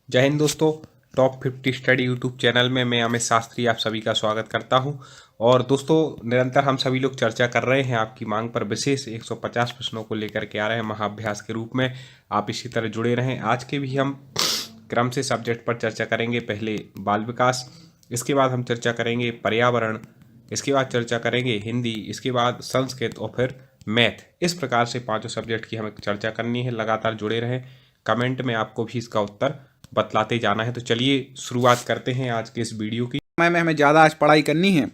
जय हिंद दोस्तों। Top 50 study YouTube channel में मैं अमित शास्त्री आप सभी का स्वागत करता हूं। और दोस्तों निरंतर हम सभी लोग चर्चा कर रहे हैं आपकी मांग पर विशेष 150 प्रश्नों को लेकर के आ रहे हैं महाअभ्यास के रूप में। आप इसी तरह जुड़े रहें। आज के भी हम क्रम से सब्जेक्ट पर चर्चा करेंगे। पहले बाल विकास, इसके बाद हम चर्चा करेंगे पर्यावरण, इसके बाद चर्चा करेंगे हिंदी, इसके बाद संस्कृत और फिर मैथ। इस प्रकार से पांचों सब्जेक्ट की हमें चर्चा करनी है। लगातार जुड़े रहें। कमेंट में आपको भी इसका उत्तर बतलाते जाना है। तो चलिए शुरुआत करते हैं आज के इस वीडियो की। समय में हमें ज़्यादा आज पढ़ाई करनी है।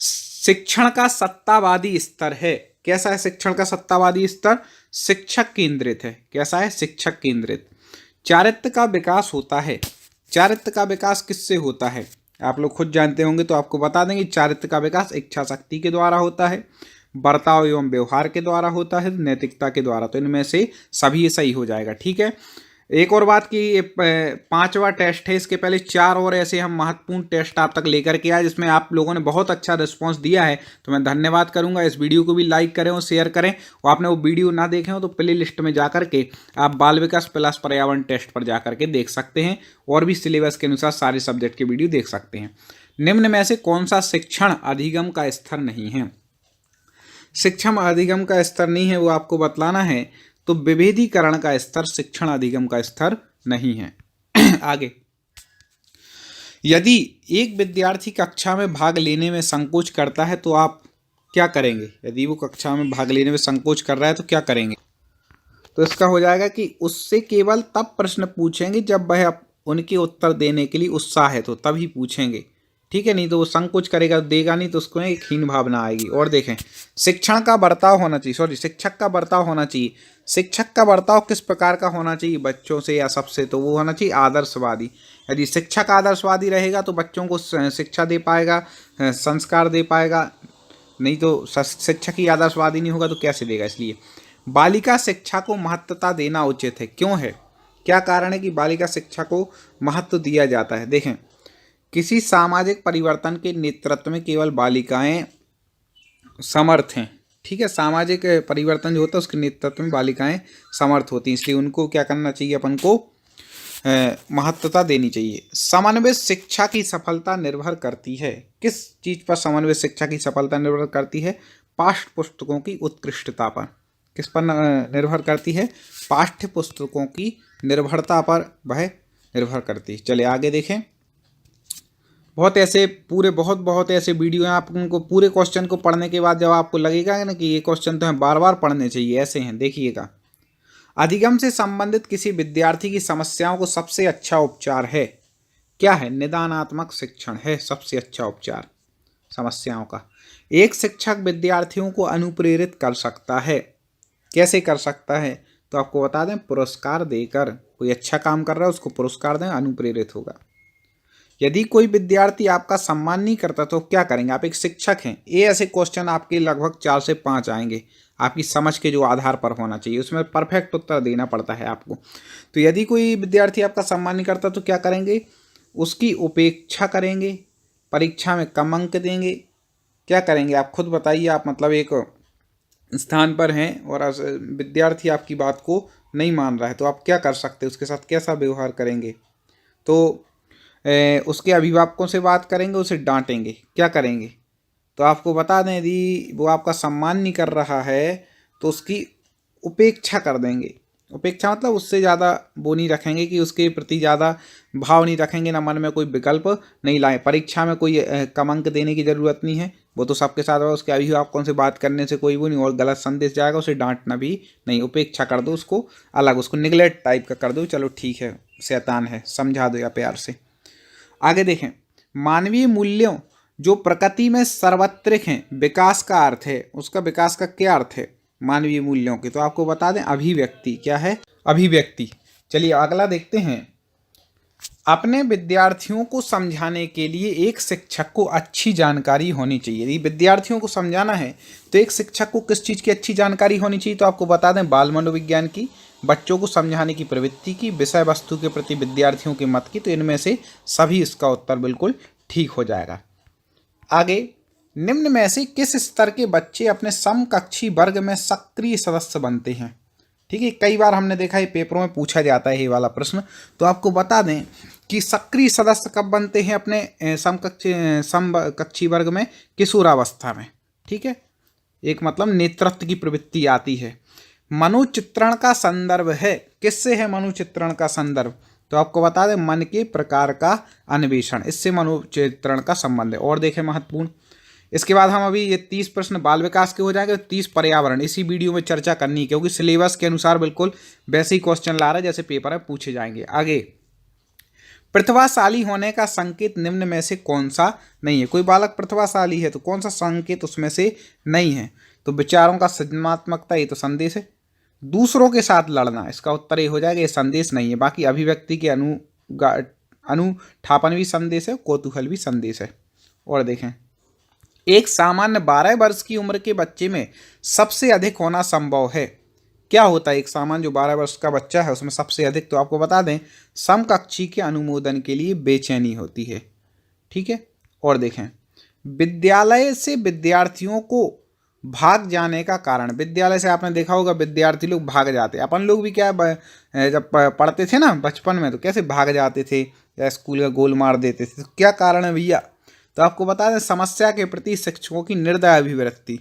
शिक्षण का सत्तावादी स्तर है। कैसा है शिक्षण का सत्तावादी स्तर? शिक्षक केंद्रित है। कैसा है? शिक्षक केंद्रित। चारित्र्य का विकास होता है। चारित्र्य का विकास किससे होता है? आप लोग खुद जानते होंगे तो आपको बता देंगे। चारित्र्य का विकास इच्छा शक्ति के द्वारा होता है, बर्ताव एवं व्यवहार के द्वारा होता है, नैतिकता के द्वारा। तो इनमें से सभी सही हो जाएगा। ठीक है। एक और बात की पांचवा टेस्ट है, इसके पहले चार और ऐसे हम महत्वपूर्ण टेस्ट आप तक लेकर के आए जिसमें आप लोगों ने बहुत अच्छा रिस्पांस दिया है, तो मैं धन्यवाद करूंगा। इस वीडियो को भी लाइक करें और शेयर करें। और आपने वो वीडियो ना देखे हो तो प्ले लिस्ट में जाकर के आप बाल विकास प्लस पर्यावरण टेस्ट पर जाकर के देख सकते हैं और भी सिलेबस के अनुसार सारे सब्जेक्ट के वीडियो देख सकते हैं। निम्न में से कौन सा शिक्षण अधिगम का स्तर नहीं है? शिक्षण अधिगम का स्तर नहीं है वो आपको बतलाना है। तो विभेदीकरण का स्तर शिक्षण अधिगम का स्तर नहीं है। आगे, यदि एक विद्यार्थी कक्षा में भाग लेने में संकोच करता है तो आप क्या करेंगे? यदि वो कक्षा में भाग लेने में संकोच कर रहा है तो क्या करेंगे? तो इसका हो जाएगा कि उससे केवल तब प्रश्न पूछेंगे जब वह उनके उत्तर देने के लिए उत्साहित हो, तभी पूछेंगे। ठीक है, नहीं तो वो संकोच करेगा, देगा नहीं तो उसको एक हीन भावना आएगी। और देखें, शिक्षण का बर्ताव होना चाहिए, शिक्षक का बर्ताव होना चाहिए। शिक्षक का बर्ताव किस प्रकार का होना चाहिए बच्चों से या सबसे? तो वो होना चाहिए आदर्शवादी। यदि शिक्षक आदर्शवादी रहेगा तो बच्चों को शिक्षा दे पाएगा, संस्कार दे पाएगा। नहीं तो शिक्षक ही आदर्शवादी नहीं होगा तो कैसे देगा? इसलिए बालिका शिक्षा को महत्वता देना उचित है। क्यों है? क्या कारण है कि बालिका शिक्षा को महत्व दिया जाता है? देखें, किसी सामाजिक परिवर्तन के नेतृत्व में केवल बालिकाएं समर्थ हैं। ठीक है, सामाजिक परिवर्तन जो होता है उसके नेतृत्व में बालिकाएं समर्थ होती हैं, इसलिए उनको क्या करना चाहिए? अपन को महत्वता देनी चाहिए। समन्वित शिक्षा की सफलता निर्भर करती है। किस चीज पर समन्वित शिक्षा की सफलता निर्भर करती है? पाठ्य पुस्तकों की उत्कृष्टता पर। किस पर निर्भर करती है? पाठ्य पुस्तकों की निर्भरता पर वह निर्भर करती है। चलिए आगे देखें। बहुत ऐसे बहुत ऐसे वीडियो हैं। आप उनको पूरे क्वेश्चन को पढ़ने के बाद जब आपको लगेगा ना कि ये क्वेश्चन तो हमें बार बार पढ़ने चाहिए, ऐसे हैं, देखिएगा। अधिगम से संबंधित किसी विद्यार्थी की समस्याओं को सबसे अच्छा उपचार है। क्या है? निदानात्मक शिक्षण है सबसे अच्छा उपचार समस्याओं का। एक शिक्षक विद्यार्थियों को अनुप्रेरित कर सकता है। कैसे कर सकता है? तो आपको बता दें, पुरस्कार देकर। कोई अच्छा काम कर रहा है उसको पुरस्कार दें, अनुप्रेरित होगा। यदि कोई विद्यार्थी आपका सम्मान नहीं करता तो क्या करेंगे? आप एक शिक्षक हैं। ये ऐसे क्वेश्चन आपके लगभग 4 से 5 आएंगे, आपकी समझ के जो आधार पर होना चाहिए, उसमें परफेक्ट उत्तर देना पड़ता है आपको। तो यदि कोई विद्यार्थी आपका सम्मान नहीं करता तो क्या करेंगे? उसकी उपेक्षा करेंगे, परीक्षा में कम अंक देंगे। क्या करेंगे आप खुद बताइए। आप मतलब एक स्थान पर हैं और विद्यार्थी आपकी बात को नहीं मान रहा है तो आप क्या कर सकते हैं? उसके साथ कैसा व्यवहार करेंगे? तो उसके अभिभावकों से बात करेंगे, उसे डांटेंगे। क्या करेंगे? तो आपको बता दें, यदि वो आपका सम्मान नहीं कर रहा है तो उसकी उपेक्षा कर देंगे। उपेक्षा मतलब उससे ज़्यादा वो नहीं रखेंगे कि उसके प्रति ज़्यादा भाव नहीं रखेंगे, ना मन में कोई विकल्प नहीं लाए। परीक्षा में कोई कम अंक देने की ज़रूरत नहीं है, वो तो सबके साथ होगा। उसके अभिभावकों से बात करने से कोई वो नहीं, और गलत संदेश जाएगा। उसे डांटना भी नहीं, उपेक्षा कर दो, उसको अलग, उसको निगलेक्ट टाइप का कर दो। चलो ठीक है, शैतान है, समझा दो या प्यार से। आगे देखें, मानवीय मूल्यों जो प्रकृति में सर्वत्रिक हैं, विकास का अर्थ है, उसका विकास का क्या अर्थ है मानवीय मूल्यों के? तो आपको बता दें, अभिव्यक्ति। क्या है? अभिव्यक्ति। चलिए अगला देखते हैं। अपने विद्यार्थियों को समझाने के लिए एक शिक्षक को अच्छी जानकारी होनी चाहिए। यदि विद्यार्थियों को समझाना है तो एक शिक्षक को किस चीज़ की अच्छी जानकारी होनी चाहिए? तो आपको बता दें, बाल मनोविज्ञान की, बच्चों को समझाने की प्रवृत्ति की, विषय वस्तु के प्रति विद्यार्थियों के मत की। तो इनमें से सभी इसका उत्तर बिल्कुल ठीक हो जाएगा। आगे, निम्न में से किस स्तर के बच्चे अपने समकक्षी वर्ग में सक्रिय सदस्य बनते हैं? ठीक है, कई बार हमने देखा है पेपरों में पूछा जाता है ये वाला प्रश्न। तो आपको बता दें कि सक्रिय सदस्य कब बनते हैं अपने समकक्षी वर्ग में? किशोरावस्था में। ठीक है, एक मतलब नेतृत्व की प्रवृत्ति आती है। मनोचित्रण का संदर्भ है, किससे है मनोचित्रण का संदर्भ? तो आपको बता दें मन के प्रकार का अन्वेषण, इससे मनोचित्रण का संबंध है। और देखें महत्वपूर्ण, इसके बाद हम अभी ये 30 प्रश्न बाल विकास के हो जाएंगे, 30 पर्यावरण इसी वीडियो में चर्चा करनी है, क्योंकि सिलेबस के अनुसार बिल्कुल वैसे ही क्वेश्चन ला रहा है जैसे पेपर में पूछे जाएंगे। आगे, प्रतिभाशाली होने का संकेत निम्न में से कौन सा नहीं है? कोई बालक प्रतिभाशाली है तो कौन सा संकेत उसमें से नहीं है? तो विचारों का सृजनात्मकता, ये तो संदेश है। दूसरों के साथ लड़ना, इसका उत्तर ये हो जाएगा, ये संदेश नहीं है। बाकी अभिव्यक्ति के अनुठापन भी संदेश है, कौतूहल भी संदेश है। और देखें, एक सामान्य 12 वर्ष की उम्र के बच्चे में सबसे अधिक होना संभव है। क्या होता है एक सामान्य जो 12 वर्ष का बच्चा है उसमें सबसे अधिक? तो आपको बता दें समकक्षी के अनुमोदन के लिए बेचैनी होती है। ठीक है, और देखें, विद्यालय से विद्यार्थियों को भाग जाने का कारण। विद्यालय से आपने देखा होगा विद्यार्थी लोग भाग जाते, अपन लोग भी क्या जब पढ़ते थे ना बचपन में तो कैसे भाग जाते थे या स्कूल का गोल मार देते थे। तो क्या कारण है भैया? तो आपको बता दें समस्या के प्रति शिक्षकों की निर्दय अभिवृत्ति।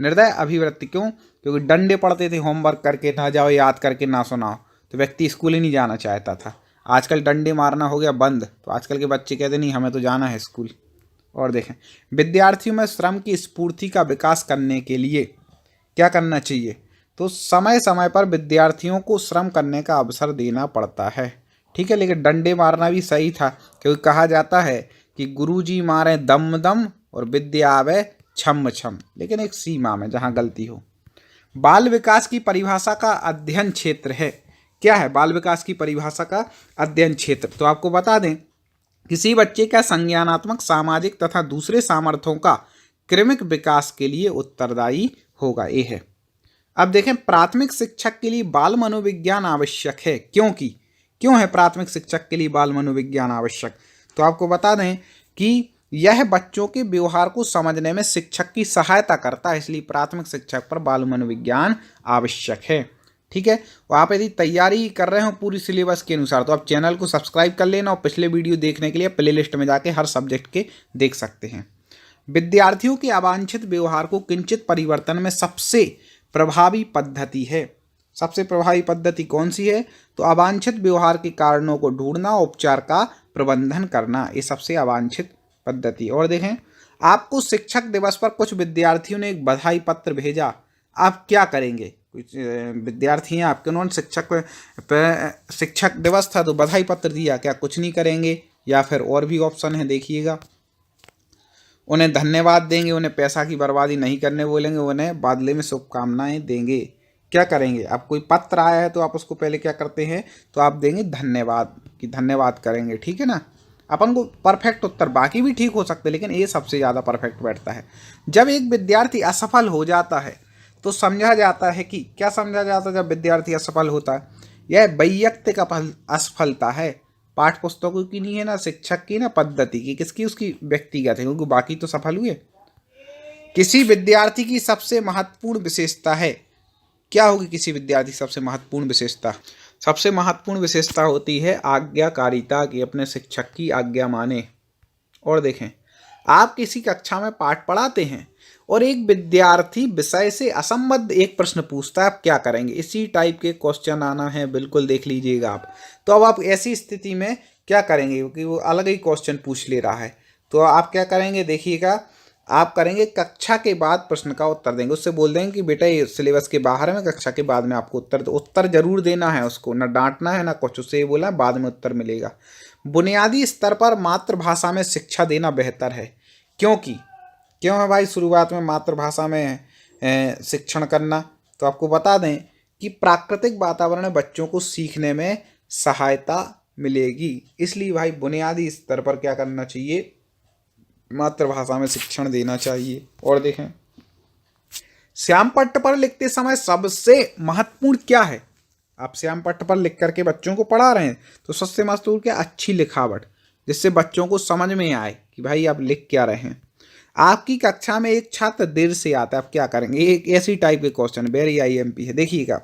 निर्दय अभिवृत्ति क्यों? क्योंकि डंडे पड़ते थे, होमवर्क करके ना जाओ, याद करके ना सुनाओ, तो व्यक्ति स्कूल ही नहीं जाना चाहता था। आजकल डंडे मारना हो गया बंद, तो आजकल के बच्चे कहते नहीं हमें तो जाना है स्कूल। और देखें, विद्यार्थियों में श्रम की स्फूर्ति का विकास करने के लिए क्या करना चाहिए? तो समय समय पर विद्यार्थियों को श्रम करने का अवसर देना पड़ता है। ठीक है, लेकिन डंडे मारना भी सही था, क्योंकि कहा जाता है कि गुरुजी मारे दम दम और विद्या आवे छम छम, लेकिन एक सीमा में जहाँ गलती हो। बाल विकास की परिभाषा का अध्ययन क्षेत्र है। क्या है बाल विकास की परिभाषा का अध्ययन क्षेत्र? तो आपको बता दें किसी बच्चे का संज्ञानात्मक, सामाजिक तथा दूसरे सामर्थ्यों का क्रमिक विकास के लिए उत्तरदायी होगा। ये है। अब देखें, प्राथमिक शिक्षक के लिए बाल मनोविज्ञान आवश्यक है। क्यों है प्राथमिक शिक्षक के लिए बाल मनोविज्ञान आवश्यक? तो आपको बता दें कि यह बच्चों के व्यवहार को समझने में शिक्षक की सहायता करता है, इसलिए प्राथमिक शिक्षक पर बाल मनोविज्ञान आवश्यक है। ठीक है, और आप यदि तैयारी कर रहे हो पूरी सिलेबस के अनुसार तो आप चैनल को सब्सक्राइब कर लेना, और पिछले वीडियो देखने के लिए प्लेलिस्ट में जाके हर सब्जेक्ट के देख सकते हैं। विद्यार्थियों के अवांछित व्यवहार को किंचित परिवर्तन में सबसे प्रभावी पद्धति है। सबसे प्रभावी पद्धति कौन सी है? तो अवांछित व्यवहार के कारणों को ढूंढना, उपचार का प्रबंधन करना, ये सबसे अवांछित पद्धति। और देखें, आपको शिक्षक दिवस पर कुछ विद्यार्थियों ने एक बधाई पत्र भेजा, आप क्या करेंगे? कुछ विद्यार्थी हैं आपके, उन्होंने शिक्षक दिवस था तो बधाई पत्र दिया, क्या कुछ नहीं करेंगे? या फिर और भी ऑप्शन है, देखिएगा। उन्हें धन्यवाद देंगे, उन्हें पैसा की बर्बादी नहीं करने बोलेंगे, उन्हें बदले में शुभकामनाएं देंगे। क्या करेंगे? आप कोई पत्र आया है तो आप उसको पहले क्या करते हैं? तो आप देंगे धन्यवाद, कि धन्यवाद करेंगे। ठीक है ना, अपन को परफेक्ट उत्तर बाकी भी ठीक हो सकते, लेकिन ये सबसे ज़्यादा परफेक्ट बैठता है। जब एक विद्यार्थी असफल हो जाता है तो समझा जाता है कि क्या समझा जाता है? जब विद्यार्थी असफल होता है, यह वैयक्तिक असफलता है, पाठ पुस्तकों की नहीं है, ना शिक्षक की, ना पद्धति की, किसकी? उसकी व्यक्तिगत है, क्योंकि बाकी तो सफल हुए। किसी विद्यार्थी की सबसे महत्वपूर्ण विशेषता है। क्या होगी किसी विद्यार्थी की सबसे महत्वपूर्ण विशेषता? सबसे महत्वपूर्ण विशेषता होती है आज्ञाकारिता, की अपने शिक्षक की आज्ञा माने। और देखें, आप किसी कक्षा में पाठ पढ़ाते हैं और एक विद्यार्थी विषय से असंबद्ध एक प्रश्न पूछता है, आप क्या करेंगे? इसी टाइप के क्वेश्चन आना है, बिल्कुल देख लीजिएगा आप। तो अब आप ऐसी स्थिति में क्या करेंगे? क्योंकि वो अलग ही क्वेश्चन पूछ ले रहा है, तो आप क्या करेंगे? देखिएगा, आप करेंगे कक्षा के बाद प्रश्न का उत्तर देंगे। उससे बोल देंगे कि बेटा ये सिलेबस के बाहर है, कक्षा के बाद में आपको उत्तर जरूर देना है, उसको ना डांटना है ना कुछ, उससे ये बोला बाद में उत्तर मिलेगा। बुनियादी स्तर पर मातृभाषा में शिक्षा देना बेहतर है। क्यों है भाई शुरुआत में मातृभाषा में शिक्षण करना? तो आपको बता दें कि प्राकृतिक वातावरण में बच्चों को सीखने में सहायता मिलेगी, इसलिए भाई बुनियादी स्तर पर क्या करना चाहिए? मातृभाषा में शिक्षण देना चाहिए। और देखें, श्याम पट्ट पर लिखते समय सबसे महत्वपूर्ण क्या है? आप श्याम पट्ट पर लिख करके बच्चों को पढ़ा रहे हैं तो सबसे महत्वपूर्ण क्या? अच्छी लिखावट, जिससे बच्चों को समझ में आए कि भाई आप लिख क्या रहे हैं। आपकी कक्षा में एक छात्र देर से आता है, आप क्या करेंगे? एक ऐसी टाइप के क्वेश्चन, वेरी IMP है, देखिएगा।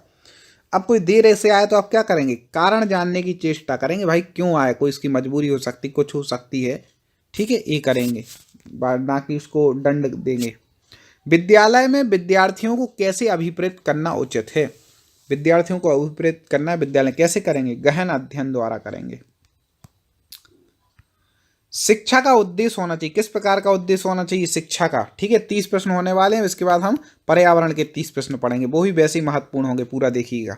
अब कोई देर ऐसे आए तो आप क्या करेंगे, कारण जानने की चेष्टा करेंगे, भाई क्यों आए, कोई इसकी मजबूरी हो सकती, कुछ हो सकती है, ठीक है, ये करेंगे, ना कि उसको दंड देंगे। विद्यालय में विद्यार्थियों को कैसे अभिप्रेत करना उचित है, विद्यार्थियों को अभिप्रेत करना विद्यालय कैसे करेंगे, गहन अध्ययन द्वारा करेंगे। शिक्षा का उद्देश्य होना चाहिए, किस प्रकार का उद्देश्य होना चाहिए शिक्षा का, ठीक है, 30 प्रश्न होने वाले हैं, इसके बाद हम पर्यावरण के 30 प्रश्न पढ़ेंगे, वो भी वैसे ही महत्वपूर्ण होंगे, पूरा देखिएगा।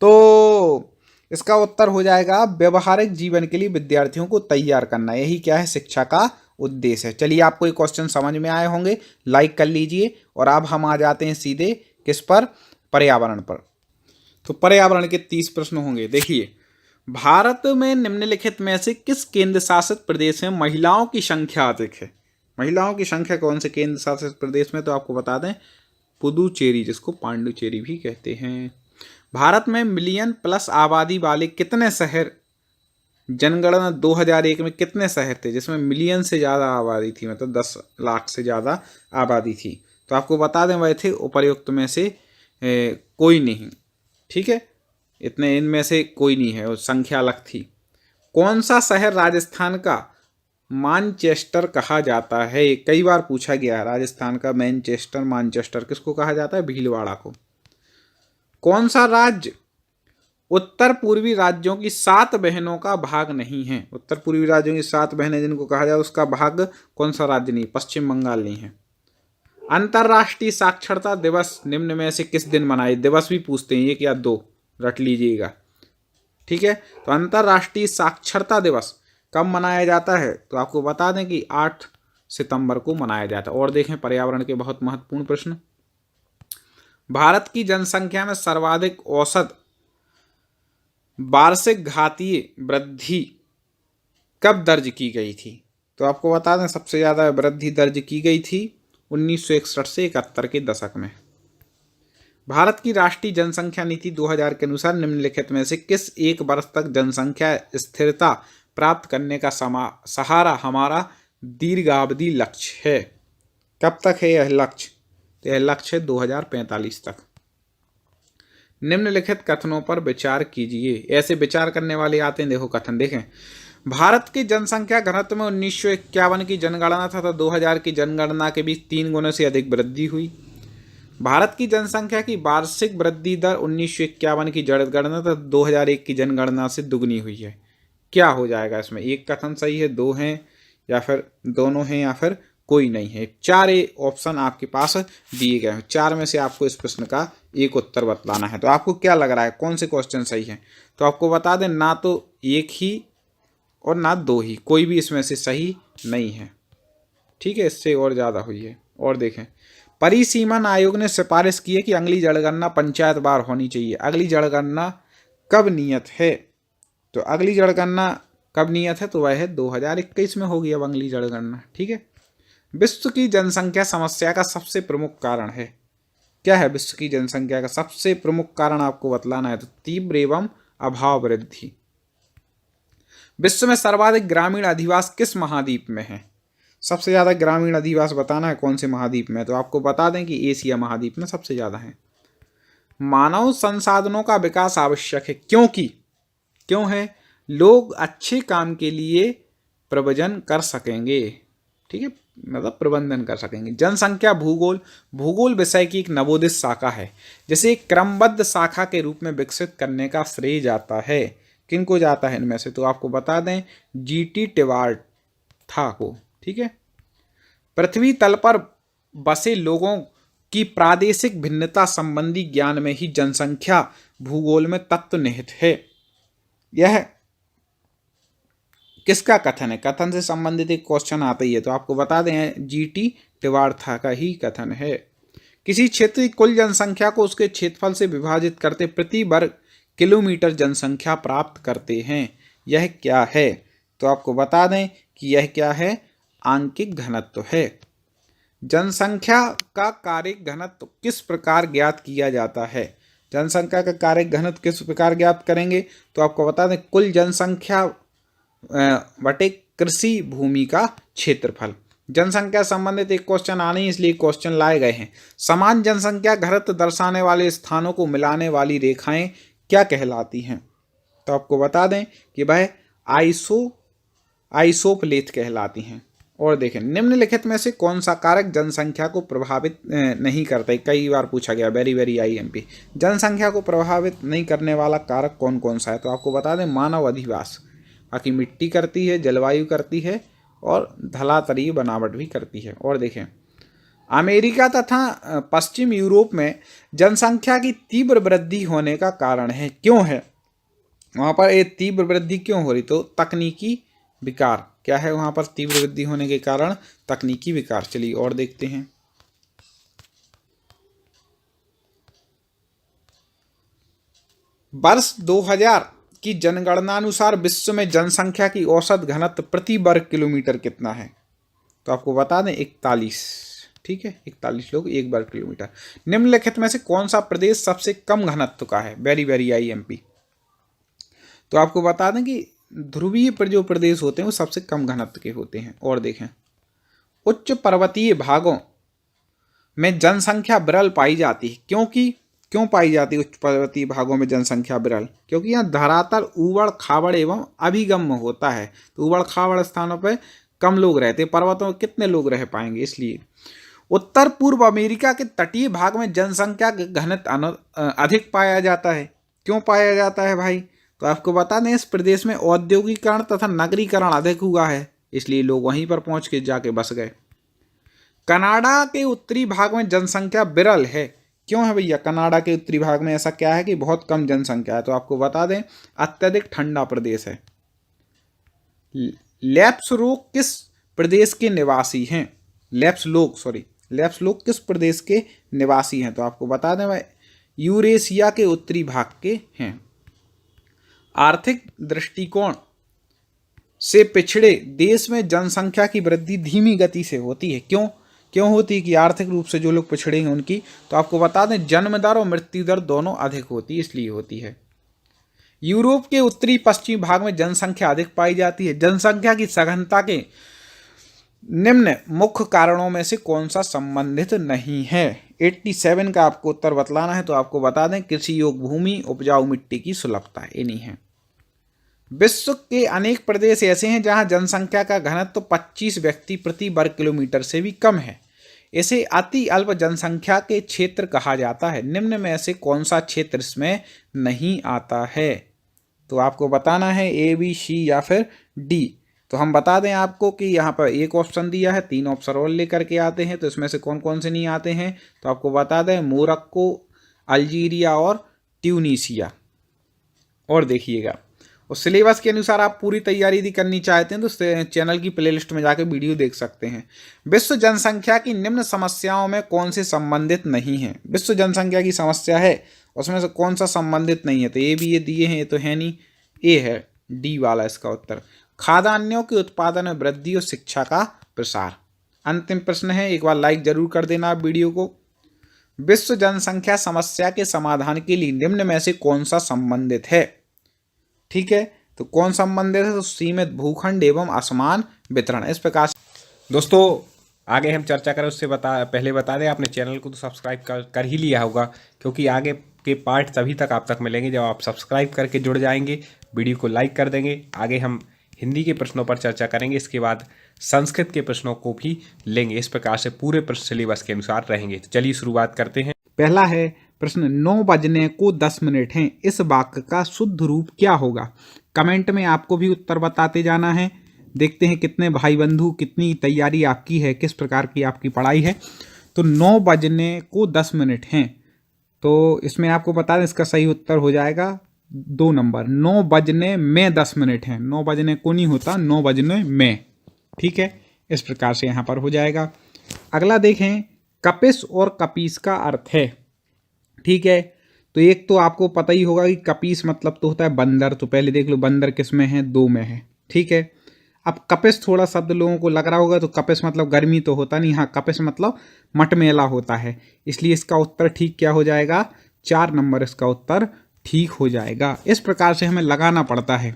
तो इसका उत्तर हो जाएगा व्यवहारिक जीवन के लिए विद्यार्थियों को तैयार करना, यही क्या है, शिक्षा का उद्देश्य है। चलिए, आपको ये क्वेश्चन समझ में आए होंगे, लाइक कर लीजिए। और अब हम आ जाते हैं सीधे किस पर, पर्यावरण पर। तो पर्यावरण के 30 प्रश्न होंगे। देखिए, भारत में निम्नलिखित में से किस केंद्र शासित प्रदेश में महिलाओं की संख्या अधिक है, महिलाओं की संख्या कौन से केंद्र शासित प्रदेश में, तो आपको बता दें पुदुचेरी, जिसको पांडुचेरी भी कहते हैं। भारत में मिलियन प्लस आबादी वाले कितने शहर, जनगणना 2001 में कितने शहर थे जिसमें मिलियन से ज़्यादा आबादी थी, मतलब 10 लाख से ज़्यादा आबादी थी, तो आपको बता दें वह थे उपर्युक्त में से कोई नहीं, ठीक है, इतने इनमें से कोई नहीं है, और संख्या अलग थी। कौन सा शहर राजस्थान का मानचेस्टर कहा जाता है, कई बार पूछा गया है, राजस्थान का मैनचेस्टर, मानचेस्टर किसको कहा जाता है, भीलवाड़ा को। कौन सा राज्य उत्तर पूर्वी राज्यों की 7 बहनों का भाग नहीं है, उत्तर पूर्वी राज्यों की 7 बहनें जिनको कहा जाए उसका भाग कौन सा राज्य नहीं, पश्चिम बंगाल नहीं है। अंतर्राष्ट्रीय साक्षरता दिवस निम्न में से किस दिन मनाए, दिवस भी पूछते हैं, 1 या 2 रट लीजिएगा, ठीक है। तो अंतर्राष्ट्रीय साक्षरता दिवस कब मनाया जाता है, तो आपको बता दें कि 8 सितंबर को मनाया जाता है। और देखें पर्यावरण के बहुत महत्वपूर्ण प्रश्न। भारत की जनसंख्या में सर्वाधिक औसत वार्षिक घातीय वृद्धि कब दर्ज की गई थी, तो आपको बता दें सबसे ज़्यादा वृद्धि दर्ज की गई थी 1961 से 71 के दशक में। भारत की राष्ट्रीय जनसंख्या नीति 2000 के अनुसार निम्नलिखित में से किस एक वर्ष तक जनसंख्या स्थिरता प्राप्त करने का सहारा हमारा दीर्घावधि लक्ष्य है, कब तक है यह लक्ष्य, तो यह लक्ष्य है 2045 तक। निम्नलिखित कथनों पर विचार कीजिए, ऐसे विचार करने वाले आते हैं, देखो कथन देखें। भारत की जनसंख्या घनत्व में 1951 की जनगणना था, तो 2000 की जनगणना के बीच 3 गुना से अधिक वृद्धि हुई। भारत की जनसंख्या की वार्षिक वृद्धि दर 1951 की जनगणना तथा 2001 की जनगणना से दुगनी हुई है। क्या हो जाएगा इसमें, एक कथन सही है, 2 हैं, या फिर दोनों हैं, या फिर कोई नहीं है। 4 ऑप्शन आपके पास दिए गए हैं, 4 में से आपको इस प्रश्न का एक उत्तर बतलाना है। तो आपको क्या लग रहा है कौन से क्वेश्चन सही है, तो आपको बता दें ना तो 1 ही और ना 2 ही, कोई भी इसमें से सही नहीं है, ठीक है, इससे और ज़्यादा हुई है। और देखें, परिसीमन आयोग ने सिफारिश की है कि अगली जनगणना पंचायत बार होनी चाहिए, अगली जनगणना कब नियत है, तो अगली जनगणना कब नियत है, तो वह है 2021 में होगी अब अगली जनगणना, ठीक है। विश्व की जनसंख्या समस्या का सबसे प्रमुख कारण है, क्या है विश्व की जनसंख्या का सबसे प्रमुख कारण आपको बतलाना है, तो तीव्र एवं अभाव वृद्धि। विश्व में सर्वाधिक ग्रामीण अधिवास किस महाद्वीप में है, सबसे ज़्यादा ग्रामीण अधिवास बताना है कौन से महाद्वीप में, तो आपको बता दें कि एशिया महाद्वीप में सबसे ज़्यादा है। मानव संसाधनों का विकास आवश्यक है, क्योंकि क्यों है, लोग अच्छे काम के लिए प्रवचन कर सकेंगे, ठीक है, मतलब प्रबंधन कर सकेंगे। जनसंख्या भूगोल, भूगोल विषय की एक नवोदित शाखा है, जिसे एक क्रमबद्ध शाखा के रूप में विकसित करने का श्रेय जाता है, किनको जाता है इनमें से, तो आपको बता दें जीटी टिवार्ट था को, ठीक है। पृथ्वी तल पर बसे लोगों की प्रादेशिक भिन्नता संबंधी ज्ञान में ही जनसंख्या भूगोल में तत्व निहित है। यह किसका कथन है, कथन से संबंधित एक क्वेश्चन आता ही है, तो आपको बता दें जीटी टिवार्था का ही कथन है। किसी क्षेत्र की कुल जनसंख्या को उसके क्षेत्रफल से विभाजित करते प्रति वर्ग किलोमीटर जनसंख्या प्राप्त करते हैं, यह क्या है, तो आपको बता दें कि यह क्या है, आंकिक घनत्व है। जनसंख्या का कारिक घनत्व किस प्रकार ज्ञात किया जाता है, जनसंख्या का कारिक घनत्व किस प्रकार ज्ञात करेंगे, तो आपको बता दें कुल जनसंख्या बटे कृषि भूमि का क्षेत्रफल, जनसंख्या संबंधित एक क्वेश्चन आने ही इसलिए क्वेश्चन लाए गए हैं। समान जनसंख्या घनत्व दर्शाने वाले स्थानों को मिलाने वाली रेखाएं क्या कहलाती हैं? तो आपको बता दें कि वह आइसोपलेथ कहलाती हैं। और देखें, निम्नलिखित में से कौन सा कारक जनसंख्या को प्रभावित नहीं करता है? कई बार पूछा गया, वेरी वेरी आईएमपी। जनसंख्या को प्रभावित नहीं करने वाला कारक कौन कौन सा है? तो आपको बता दें मानव अधिवास, बाकी मिट्टी करती है, जलवायु करती है और धरातलीय बनावट भी करती है। और देखें, अमेरिका तथा पश्चिम यूरोप में जनसंख्या की तीव्र वृद्धि होने का कारण है, क्यों है वहाँ पर ये तीव्र वृद्धि क्यों हो रही? तो तकनीकी विकार। क्या है वहाँ पर तीव्र वृद्धि होने के कारण? तकनीकी विकार। चलिए और देखते हैं। वर्ष 2000 की जनगणना अनुसार विश्व में जनसंख्या की औसत घनत्व प्रति वर्ग किलोमीटर कितना है? तो आपको बता दें 41। ठीक है, 41 लोग 1 वर्ग किलोमीटर। निम्नलिखित में से कौन सा प्रदेश सबसे कम घनत्व का है? Very very IMP. तो आपको बता दें कि ध्रुवीय पर जो प्रदेश होते हैं वो सबसे कम घनत्व के होते हैं। और देखें, उच्च पर्वतीय भागों में जनसंख्या विरल पाई जाती है, क्यों पाई जाती है उच्च पर्वतीय भागों में जनसंख्या विरल? क्योंकि यहाँ धरातल ऊबड़ खाबड़ एवं अभिगम्य होता है, तो ऊबड़ खाबड़ स्थानों पर कम लोग रहते, पर्वतों में कितने लोग रह पाएंगे, इसलिए। उत्तर पूर्व अमेरिका के तटीय भाग में जनसंख्या का घनत्व अधिक पाया जाता है, क्यों पाया जाता है भाई? तो आपको बता दें इस प्रदेश में औद्योगिकरण तथा नगरीकरण अधिक हुआ है, इसलिए लोग वहीं पर पहुंच के जाके बस गए। कनाडा के उत्तरी भाग में जनसंख्या विरल है, क्यों है भैया? कनाडा के उत्तरी भाग में ऐसा क्या है कि बहुत कम जनसंख्या है? तो आपको बता दें अत्यधिक ठंडा प्रदेश है। लैप्स लोग किस प्रदेश के निवासी हैं? लैप्स लोग किस प्रदेश के निवासी हैं? तो आपको बता दें वह यूरेशिया के उत्तरी भाग के हैं। आर्थिक दृष्टिकोण से पिछड़े देश में जनसंख्या की वृद्धि धीमी गति से होती है, क्यों होती है कि आर्थिक रूप से जो लोग पिछड़े हैं उनकी? तो आपको बता दें जन्म दर और मृत्यु दर दोनों अधिक होती है, इसलिए होती है। यूरोप के उत्तरी पश्चिमी भाग में जनसंख्या अधिक पाई जाती है। जनसंख्या की सघनता के निम्न मुख्य कारणों में से कौन सा संबंधित नहीं है? 87 का आपको उत्तर बतलाना है। तो आपको बता दें कृषि योग्य भूमि, उपजाऊ मिट्टी की सुलभता, ये नहीं है। विश्व के अनेक प्रदेश ऐसे हैं जहां जनसंख्या का घनत्व 25 व्यक्ति प्रति वर्ग किलोमीटर से भी कम है, इसे अति अल्प जनसंख्या के क्षेत्र कहा जाता है। निम्न में से कौन सा क्षेत्र इसमें नहीं आता है? तो आपको बताना है ए, बी, सी या फिर डी। तो हम बता दें आपको कि यहाँ पर एक ऑप्शन दिया है, 3 ऑप्शन और लेकर के आते हैं, तो इसमें से कौन कौन से नहीं आते हैं? तो आपको बता दें मोरक्को, अल्जीरिया और ट्यूनीशिया। और देखिएगा, और सिलेबस के अनुसार आप पूरी तैयारी यदि करनी चाहते हैं तो चैनल की प्लेलिस्ट में जाकर वीडियो देख सकते हैं। विश्व जनसंख्या की निम्न समस्याओं में कौन से संबंधित नहीं है? विश्व जनसंख्या की समस्या है, उसमें से कौन सा संबंधित नहीं है? तो ये भी ये दिए हैं, ये तो है नहीं, ये है डी वाला इसका उत्तर। खाद्यान्नों के उत्पादन में वृद्धि और शिक्षा का प्रसार। अंतिम प्रश्न है, एक बार लाइक जरूर कर देना आप वीडियो को। विश्व जनसंख्या समस्या के समाधान के लिए निम्न में से कौन सा संबंधित है? ठीक है, तो कौन संबंधित है? तो सीमित भूखंड एवं असमान वितरण। इस प्रकार दोस्तों आगे हम चर्चा करें उससे पहले बता दें आपने चैनल को तो सब्सक्राइब कर ही लिया होगा, क्योंकि आगे के पार्ट तभी तक आप तक मिलेंगे जब आप सब्सक्राइब करके जुड़ जाएंगे, वीडियो को लाइक कर देंगे। आगे हम हिंदी के प्रश्नों पर चर्चा करेंगे, इसके बाद संस्कृत के प्रश्नों को भी लेंगे। इस प्रकार से पूरे प्रश्न सिलेबस के अनुसार रहेंगे। तो चलिए शुरुआत करते हैं। पहला है प्रश्न, 9 बजने को 10 मिनट हैं, इस वाक्य का शुद्ध रूप क्या होगा? कमेंट में आपको भी उत्तर बताते जाना है। देखते हैं कितने भाई बंधु, कितनी तैयारी आपकी है, किस प्रकार की आपकी पढ़ाई है। तो 9 बजने को 10 मिनट हैं, तो इसमें आपको बता दें इसका सही उत्तर हो जाएगा 2 नंबर। 9 बजने में 10 मिनट हैं, 9 बजने को नहीं होता, 9 बजने में। ठीक है, इस प्रकार से यहाँ पर हो जाएगा। अगला देखें, कपिस और कपीस का अर्थ है। ठीक है, तो एक तो आपको पता ही होगा कि कपीस मतलब तो होता है बंदर, तो पहले देख लो बंदर किस में है? 2 में है। ठीक है, अब कपिस थोड़ा शब्द लोगों को लग रहा होगा, तो कपिस मतलब गर्मी तो होता नहीं, हाँ कपिस मतलब मटमेला होता है, इसलिए इसका उत्तर ठीक क्या हो जाएगा? 4 नंबर इसका उत्तर ठीक हो जाएगा। इस प्रकार से हमें लगाना पड़ता है।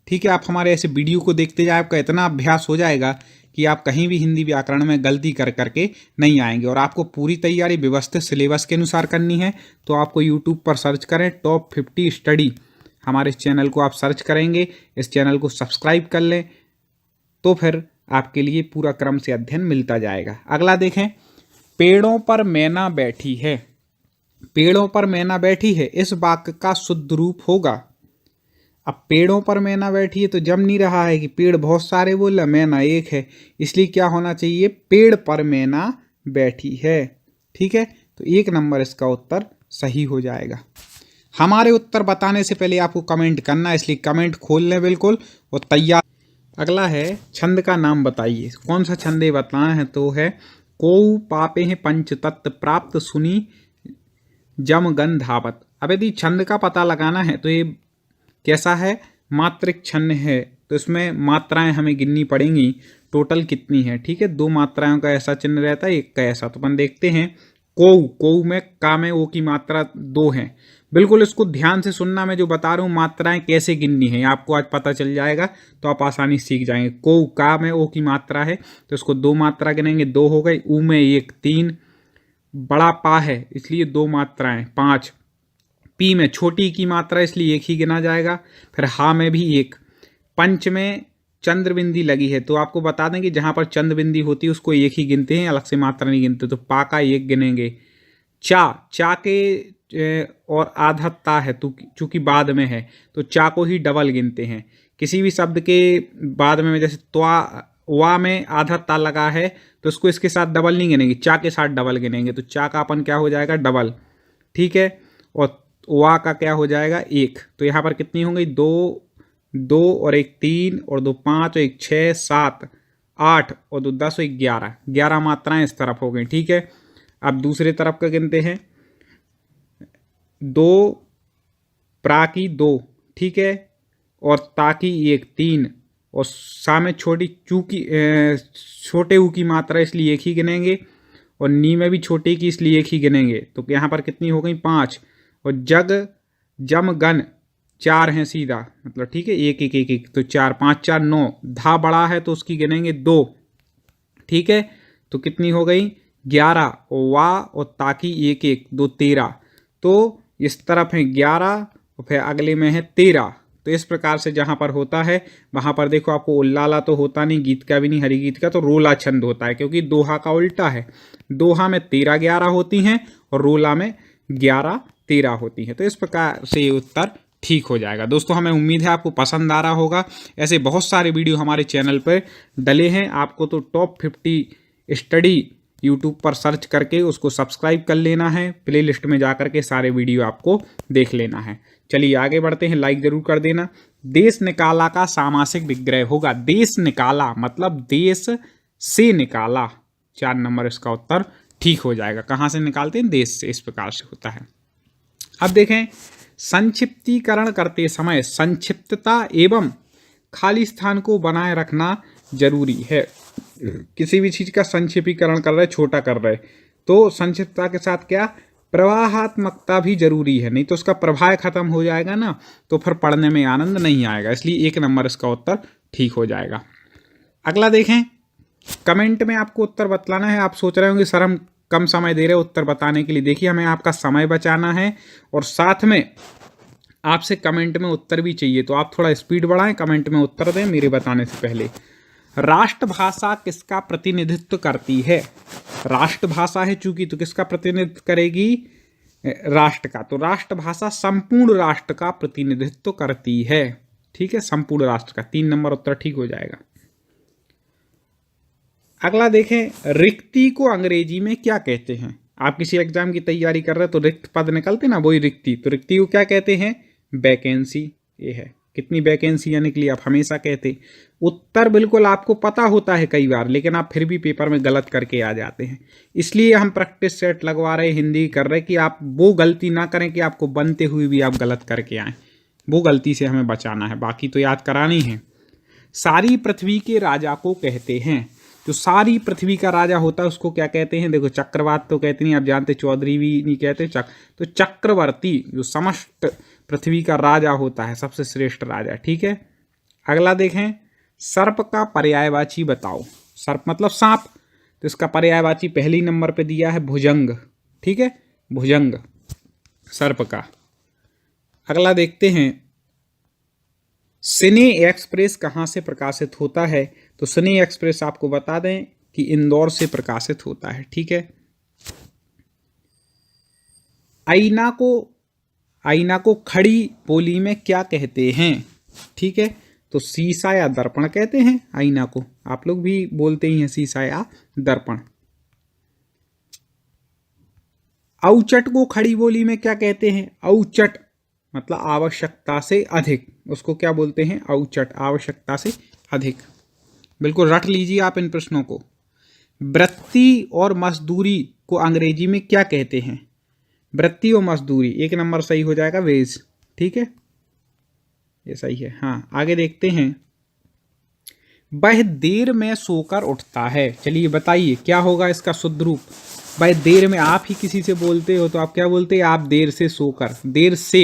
ठीक है, आप हमारे ऐसे वीडियो को देखते जाए, आपका इतना अभ्यास हो जाएगा कि आप कहीं भी हिंदी व्याकरण में गलती कर करके नहीं आएंगे। और आपको पूरी तैयारी व्यवस्थित सिलेबस के अनुसार करनी है तो आपको यूट्यूब पर सर्च करें टॉप 50 स्टडी, हमारे इस चैनल को आप सर्च करेंगे, इस चैनल को सब्सक्राइब कर लें तो फिर आपके लिए पूरा क्रम से अध्ययन मिलता जाएगा। अगला देखें, पेड़ों पर मैना बैठी है। पेड़ों पर मैना बैठी है, इस वाक्य का शुद्ध रूप होगा। अब पेड़ों पर मैना बैठी है तो जम नहीं रहा है कि पेड़ बहुत सारे बोल रहे, मैना एक है, इसलिए क्या होना चाहिए, पेड़ पर मैना बैठी है। ठीक है, तो 1 नंबर इसका उत्तर सही हो जाएगा। हमारे उत्तर बताने से पहले आपको कमेंट करना है, इसलिए कमेंट खोल लें बिल्कुल और तैयार। अगला है, छंद का नाम बताइए। कौन सा छंद बताना है, तो है कोउ पापे हैं पंच तत्व प्राप्त सुनी जम गन धावत। अब यदि छंद का पता लगाना है तो ये कैसा है, मात्रिक छंद है, तो इसमें मात्राएं हमें गिननी पड़ेंगी, टोटल कितनी है। ठीक है, 2 मात्राओं का ऐसा चिन्ह रहता है, 1 का ऐसा। तो अपन देखते हैं, कोउ में का में ओ की मात्रा 2 है। बिल्कुल इसको ध्यान से सुनना, मैं जो बता रहा हूँ मात्राएं कैसे गिननी है आपको आज पता चल जाएगा, तो आप आसानी सीख जाएंगे। कोउ का में ओ की मात्रा है तो इसको 2 मात्रा गिनेंगे, 2 हो गई। ऊ में 1, 3, बड़ा पा है इसलिए 2 मात्राएं 5। पी में छोटी की मात्रा इसलिए 1 ही गिना जाएगा। फिर हा में भी 1। पंच में चंद्र बिंदी लगी है तो आपको बता दें कि जहां पर चंद्र बिंदी होती है उसको 1 ही गिनते हैं, अलग से मात्रा नहीं गिनते, तो पा का 1 गिनेंगे। चा के और आधा ता है तो चूंकि बाद में है तो चा को ही डबल गिनते हैं। किसी भी शब्द के बाद में जैसे त्वा वा में आधा ता लगा है तो उसको इसके साथ डबल नहीं गिनेंगे, चा के साथ डबल गिनेंगे, तो चा का अपन क्या हो जाएगा, डबल। ठीक है, और वा का क्या हो जाएगा, 1। तो यहाँ पर कितनी होंगी, 2 और 1 3 और 2 5 और 1 6 7 8 और 2 10 और 1 11 मात्राएं इस तरफ हो गई। ठीक है, अब दूसरे तरफ का गिनते हैं, 2 प्रा की 2, ठीक है, और ता की 1 3 और सा में छोटी छोटे ऊ की मात्रा इसलिए 1 ही गिनेंगे, और नी में भी छोटी की इसलिए 1 ही गिनेंगे, तो यहाँ पर कितनी हो गई, 5। और जग जम गन 4 हैं सीधा, मतलब ठीक है, 1 1 1 1 तो 4 5 4 9। धा बड़ा है तो उसकी गिनेंगे 2। ठीक है, तो कितनी हो गई, 11। और वा और ताकी 1 1 2 13, तो इस तरफ है 11 और फिर अगले में है 13। तो इस प्रकार से जहां पर होता है वहां पर देखो, आपको उल्लाला तो होता नहीं, गीत का भी नहीं, हरि गीत का, तो रोला छंद होता है, क्योंकि दोहा का उल्टा है। दोहा में 13 11 होती हैं और रोला में 11 13 होती हैं। तो इस प्रकार से ये उत्तर ठीक हो जाएगा। दोस्तों हमें उम्मीद है आपको पसंद आ रहा होगा। ऐसे बहुत सारे वीडियो हमारे चैनल पर डले हैं, आपको तो टॉप 50 स्टडी यूट्यूब पर सर्च करके उसको सब्सक्राइब कर लेना है, प्लेलिस्ट में जा करके सारे वीडियो आपको देख लेना है। चलिए आगे बढ़ते हैं, लाइक जरूर कर देना। देश निकाला का सामासिक विग्रह होगा। देश निकाला मतलब देश से निकाला, 4 नंबर इसका उत्तर ठीक हो जाएगा। कहाँ से निकालते हैं, देश से, इस प्रकार से होता है। अब देखें, संक्षिप्तीकरण करते समय संक्षिप्तता एवं खाली स्थान को बनाए रखना जरूरी है। किसी भी चीज का संक्षिप्तीकरण कर रहे, छोटा कर रहे, तो संक्षिप्तता के साथ क्या, प्रवाहात्मकता भी जरूरी है, नहीं तो उसका प्रभाव खत्म हो जाएगा ना, तो फिर पढ़ने में आनंद नहीं आएगा। इसलिए 1 नंबर इसका उत्तर ठीक हो जाएगा। अगला देखें, कमेंट में आपको उत्तर बतलाना है। आप सोच रहे होंगे सर हम कम समय दे रहे उत्तर बताने के लिए, देखिए हमें आपका समय बचाना है और साथ में आपसे कमेंट में उत्तर भी चाहिए, तो आप थोड़ा स्पीड बढ़ाएं, कमेंट में उत्तर दें मेरे बताने से पहले। राष्ट्रभाषा किसका प्रतिनिधित्व करती है, राष्ट्रभाषा है चूंकि, तो किसका प्रतिनिधित्व करेगी, राष्ट्र का। तो राष्ट्रभाषा संपूर्ण राष्ट्र का प्रतिनिधित्व करती है। ठीक है, संपूर्ण राष्ट्र का, 3 नंबर उत्तर ठीक हो जाएगा। अगला देखें, रिक्ति को अंग्रेजी में क्या कहते हैं। आप किसी एग्जाम की तैयारी कर रहे हैं तो रिक्त पद निकलते ना, वही रिक्ति, तो रिक्ति को क्या कहते हैं, वैकेंसी। ये है, कितनी वैकेंसी निकली आप हमेशा कहते। उत्तर बिल्कुल आपको पता होता है कई बार, लेकिन आप फिर भी पेपर में गलत करके आ जाते हैं। इसलिए हम प्रैक्टिस सेट लगवा रहे, हिंदी कर रहे कि आप वो गलती ना करें कि आपको बनते हुए भी आप गलत करके आए, वो गलती से हमें बचाना है, बाकी तो याद करानी है। सारी पृथ्वी के राजा को कहते हैं, जो सारी पृथ्वी का राजा होता है उसको क्या कहते हैं, देखो चक्रवात तो कहते नहीं, आप जानते, चौधरी भी नहीं कहते, तो चक्रवर्ती जो समस्त पृथ्वी का राजा होता है, सबसे श्रेष्ठ राजा। ठीक है, अगला देखें, सर्प का पर्यायवाची बताओ। सर्प मतलब सांप, तो इसका पर्यायवाची पहली नंबर पे दिया है भुजंग। ठीक है, भुजंग सर्प का। अगला देखते हैं, सिने एक्सप्रेस कहाँ से प्रकाशित होता है? तो सिने एक्सप्रेस आपको बता दें कि इंदौर से प्रकाशित होता है। ठीक है, आईना को खड़ी बोली में क्या कहते हैं? ठीक है, तो शीशा या दर्पण कहते हैं आईना को। आप लोग भी बोलते ही हैं शीशा या दर्पण। औचट को खड़ी बोली में क्या कहते हैं? औचट मतलब आवश्यकता से अधिक, उसको क्या बोलते हैं? औचट, आवश्यकता से अधिक। बिल्कुल रट लीजिए आप इन प्रश्नों को। वृत्ति और मजदूरी को अंग्रेजी में क्या कहते हैं? वृत्ति और मजदूरी, एक नंबर सही हो जाएगा, वेज। ठीक है, ये सही है। हाँ, आगे देखते हैं, वह देर में सोकर उठता है। चलिए बताइए क्या होगा इसका शुद्ध रूप। वह देर में, आप ही किसी से बोलते हो तो आप क्या बोलते हैं? आप देर से सोकर, देर से,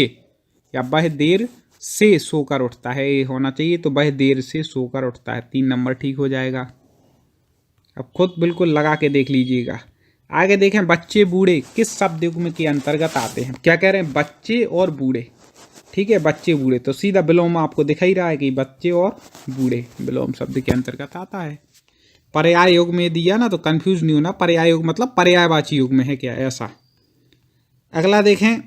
या वह देर से सोकर उठता है, ये होना चाहिए। तो वह देर से सोकर उठता है, 3 नंबर ठीक हो जाएगा। अब खुद बिल्कुल लगा के देख लीजिएगा। आगे देखें, बच्चे बूढ़े किस शब्द युग्म के अंतर्गत आते हैं? क्या कह रहे हैं? बच्चे और बूढ़े। ठीक है, बच्चे बूढ़े, तो सीधा विलोम आपको दिख ही रहा है कि बच्चे और बूढ़े विलोम शब्द के अंतर्गत आता है। पर्याय युग में दिया ना, तो कंफ्यूज नहीं होना, पर्याय युग मतलब पर्यायवाची युग में है क्या, ऐसा। अगला देखें,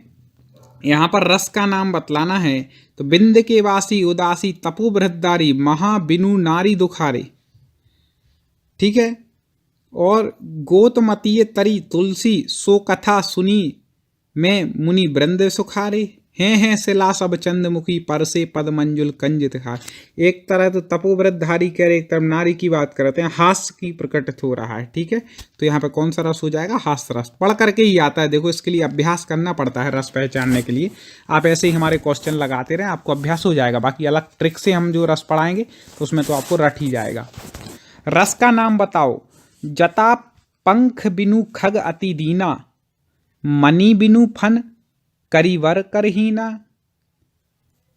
यहाँ पर रस का नाम बतलाना है। तो बिंद के वासी उदासी तपो बृहदारी महा बिनु नारी दुखारे। ठीक है, और गोतमतीय तरी तुलसी सो कथा सुनी मैं मुनि वृंद सुखारे। हैं सिला सब चंद्रमुखी पर से पद मंजुल कंजित खार। एक तरह तो तपोवृतधारी कह रहे, एक तरफ नारी की बात करते हैं, हास्य की प्रकटित हो रहा है। ठीक है, तो यहाँ पे कौन सा रस हो जाएगा? हास्य रस। पढ़ करके ही आता है, देखो इसके लिए अभ्यास करना पड़ता है रस पहचानने के लिए। आप ऐसे ही हमारे क्वेश्चन लगाते रहें, आपको अभ्यास हो जाएगा। बाकी अलग ट्रिक से हम जो रस पढ़ाएंगे तो उसमें तो आपको रट ही जाएगा। रस का नाम बताओ। जता पंख बिनु खग अति दीना, मणि बिनु फन करिवर करहीना,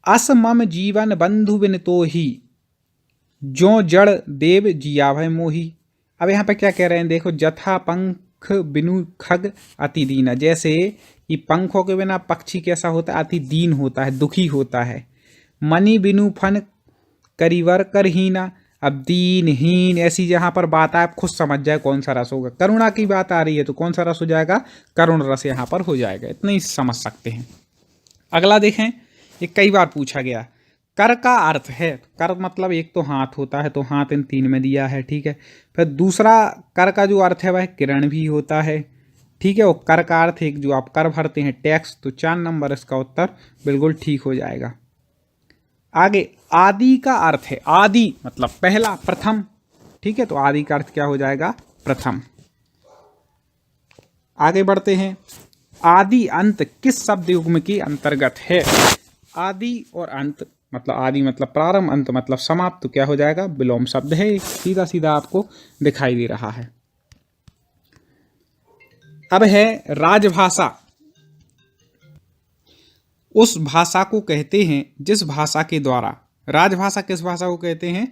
अस मम जीवन बंधु बिन तो ही, जो जड़ देव जिया भय मोही। अब यहाँ पे क्या कह रहे हैं? देखो, जथा पंख बिनु खग अति दीना, जैसे ये पंखों के बिना पक्षी कैसा होता है? अति दीन होता है, दुखी होता है। मणि बिनु फन करिवर करहीना, अब दीनहीन, ऐसी जहां पर बात आए आप खुद समझ जाए कौन सा रस होगा। करुणा की बात आ रही है तो कौन सा रस हो जाएगा? करुण रस यहां पर हो जाएगा। इतना ही समझ सकते हैं। अगला देखें, ये कई बार पूछा गया, कर का अर्थ है। कर मतलब एक तो हाथ होता है, तो हाथ इन 3 में दिया है। ठीक है, फिर दूसरा कर का जो अर्थ है वह किरण भी होता है। ठीक है, और कर का अर्थ एक जो आप कर भरते हैं टैक्स, तो 4 नंबर इसका उत्तर बिल्कुल ठीक हो जाएगा। आगे, आदि का अर्थ है, आदि मतलब पहला, प्रथम। ठीक है, तो आदि का अर्थ क्या हो जाएगा? प्रथम। आगे बढ़ते हैं, आदि अंत किस शब्द युग्म के अंतर्गत है? आदि और अंत मतलब आदि मतलब प्रारंभ, अंत मतलब समाप्त, तो क्या हो जाएगा? विलोम शब्द है, सीधा सीधा आपको दिखाई दे रहा है। अब है राजभाषा। उस भाषा को कहते हैं जिस भाषा के द्वारा, राजभाषा किस भाषा को कहते हैं?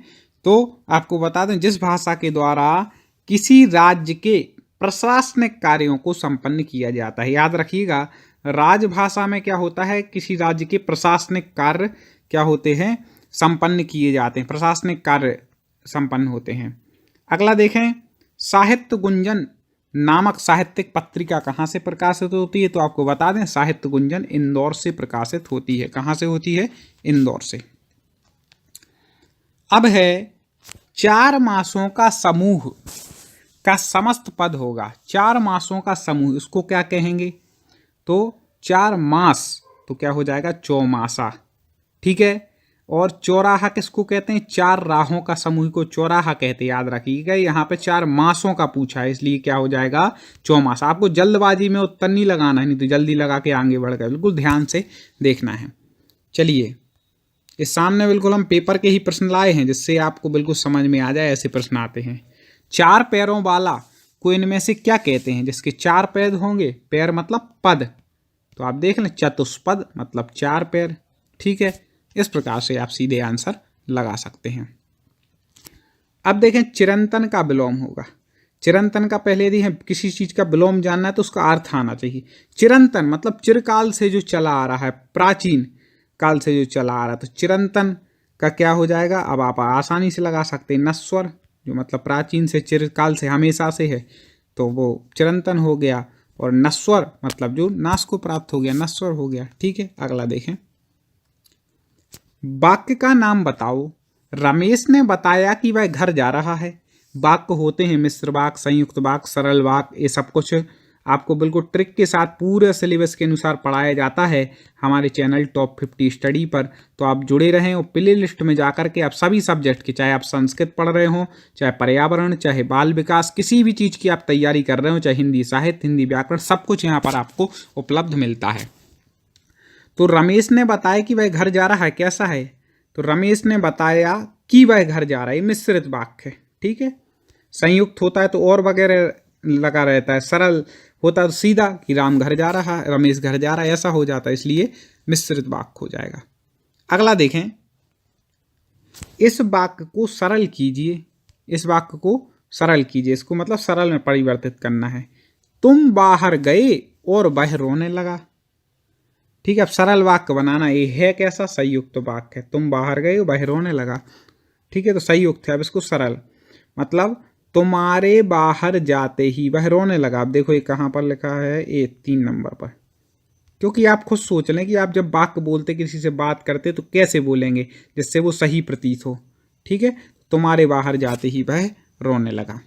तो आपको बता दें, जिस भाषा के द्वारा किसी राज्य के प्रशासनिक कार्यों को संपन्न किया जाता है। याद रखिएगा, राजभाषा में क्या होता है? किसी राज्य के प्रशासनिक कार्य क्या होते हैं? संपन्न किए जाते हैं, प्रशासनिक कार्य संपन्न होते हैं। अगला देखें, साहित्य गुंजन नामक साहित्यिक पत्रिका कहाँ से प्रकाशित होती है? तो आपको बता दें, साहित्य गुंजन इंदौर से प्रकाशित होती है। कहाँ से होती है? इंदौर से। अब है 4 मासों का समूह का समस्त पद होगा। 4 मासों का समूह, इसको क्या कहेंगे? तो 4 मास तो क्या हो जाएगा? चौमासा। ठीक है, और चौराहा किसको कहते हैं? 4 राहों का समूह को चौराहा कहते हैं। याद रखिएगा, यहाँ पे 4 मासों का पूछा है, इसलिए क्या हो जाएगा? चौमासा। आपको जल्दबाजी में उत्तर नहीं लगाना है, नहीं तो जल्दी लगा के आगे बढ़ गए। बिल्कुल ध्यान से देखना है। चलिए, इस सामने बिल्कुल हम पेपर के ही प्रश्न लाए हैं, जिससे आपको बिल्कुल समझ में आ जाए, ऐसे प्रश्न आते हैं। 4 पैरों वाला को इनमें से क्या कहते हैं? जिसके 4 पैर होंगे, पैर मतलब पद, तो आप देख लें, चतुष्पद मतलब 4 पैर। ठीक है, इस प्रकार से आप सीधे आंसर लगा सकते हैं। अब देखें चिरंतन का विलोम होगा। चिरंतन का पहले यदि है किसी चीज का विलोम जानना है तो उसका अर्थ आना चाहिए। चिरंतन मतलब चिरकाल से जो चला आ रहा है, प्राचीन काल से जो चला आ रहा है, तो चिरंतन का क्या हो जाएगा? अब आप आसानी से लगा सकते हैं, नश्वर जो मतलब प्राचीन से, चिरकाल से, हमेशा से है, तो वो चिरंतन हो गया। और नश्वर मतलब जो नाश को प्राप्त हो गया, नश्वर हो गया। ठीक है, अगला देखें। वाक्य का नाम बताओ। रमेश ने बताया कि वह घर जा रहा है। वाक्य होते हैं मिश्र वाक्य, संयुक्त वाक्य, सरल वाक्य, ये सब कुछ आपको बिल्कुल ट्रिक के साथ पूरे सिलेबस के अनुसार पढ़ाया जाता है हमारे चैनल टॉप 50 स्टडी पर। तो आप जुड़े रहें और प्ले लिस्ट में जाकर के आप सभी सब्जेक्ट के, चाहे आप संस्कृत पढ़ रहे हो, चाहे पर्यावरण, चाहे बाल विकास, किसी भी चीज़ की आप तैयारी कर रहे हो, चाहे हिंदी साहित्य, हिंदी व्याकरण, सब कुछ यहाँ पर आपको उपलब्ध मिलता है। तो रमेश ने बताया कि वह घर जा रहा है, कैसा है? तो रमेश ने बताया कि वह घर जा रहा है, मिश्रित वाक्य है। ठीक है, संयुक्त होता है तो और वगैरह लगा रहता है, सरल होता है तो सीधा कि राम घर जा रहा है, रमेश घर जा रहा है, ऐसा हो जाता है, इसलिए मिश्रित वाक्य हो जाएगा। अगला देखें। इस वाक्य को सरल कीजिए। इस वाक्य को सरल कीजिए, इसको मतलब सरल में परिवर्तित करना है। तुम बाहर गए और वह रोने लगा। ठीक है, अब सरल वाक्य बनाना, ये है कैसा? संयुक्त वाक्य है। तुम बाहर गए वह रोने लगा। ठीक है, तो संयुक्त है। अब इसको सरल मतलब तुम्हारे बाहर जाते ही वह रोने लगा। अब देखो ये कहाँ पर लिखा है, ये 3 नंबर पर, क्योंकि आप खुद सोच लें कि आप जब वाक्य बोलते, किसी से बात करते, तो कैसे बोलेंगे जिससे वो सही प्रतीत हो। ठीक है, तुम्हारे बाहर जाते ही वह रोने लगा।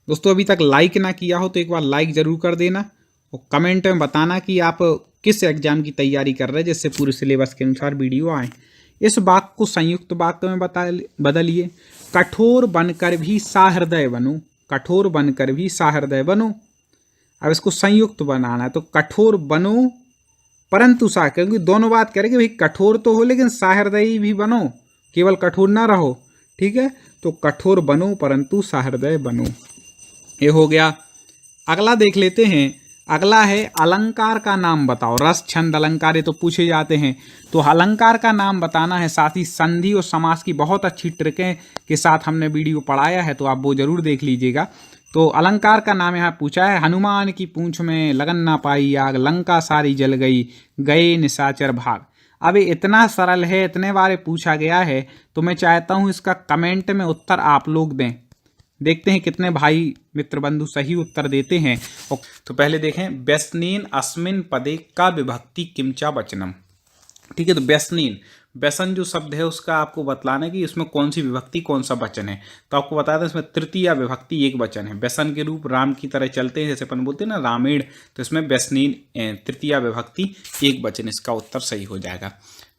दोस्तों अभी तक लाइक ना किया हो तो एक बार लाइक जरूर कर देना और कमेंट में बताना कि आप किस एग्जाम की तैयारी कर रहे हैं, जिससे पूरे सिलेबस के अनुसार वीडियो आए। इस वाक्य को संयुक्त वाक्य में बदलिए। कठोर बनकर भी सहृदय बनो। कठोर बनकर भी सहृदय बनो। अब इसको संयुक्त बनाना है, तो कठोर बनो परंतु क्योंकि दोनों बात करेंगे, भाई कठोर तो हो लेकिन सहृदयी भी बनो, केवल कठोर ना रहो। ठीक है, तो कठोर बनो परंतु सहृदय बनो, ये हो गया। अगला देख लेते हैं। अगला है अलंकार का नाम बताओ। रस, छंद, अलंकार ये तो पूछे जाते हैं, तो अलंकार का नाम बताना है। साथ ही संधि और समास की बहुत अच्छी ट्रिकें के साथ हमने वीडियो पढ़ाया है, तो आप वो जरूर देख लीजिएगा। तो अलंकार का नाम यहाँ पूछा है। हनुमान की पूंछ में लगन ना पाई आग, लंका सारी जल गई, गए निशाचर भाग। अब ये इतना सरल है, इतने बार पूछा गया है, तो मैं चाहता हूँ इसका कमेंट में उत्तर आप लोग दें। देखते हैं कितने भाई मित्र बंधु सही उत्तर देते हैं। तो पहले देखें, व्यसनेन अस्मिन पदे का विभक्ति किमचा वचनम। ठीक है, तो व्यसनेन, व्यसन जो शब्द है उसका आपको बतलाना है कि इसमें कौन सी विभक्ति कौन सा वचन है। तो आपको बता दें इसमें तृतीया विभक्ति एक वचन है। व्यसन के रूप राम की तरह चलते हैं, जैसे अपन बोलते हैं ना रामेण, तो इसमें व्यसनेन तृतीया विभक्ति एक वचन, इसका उत्तर सही हो जाएगा।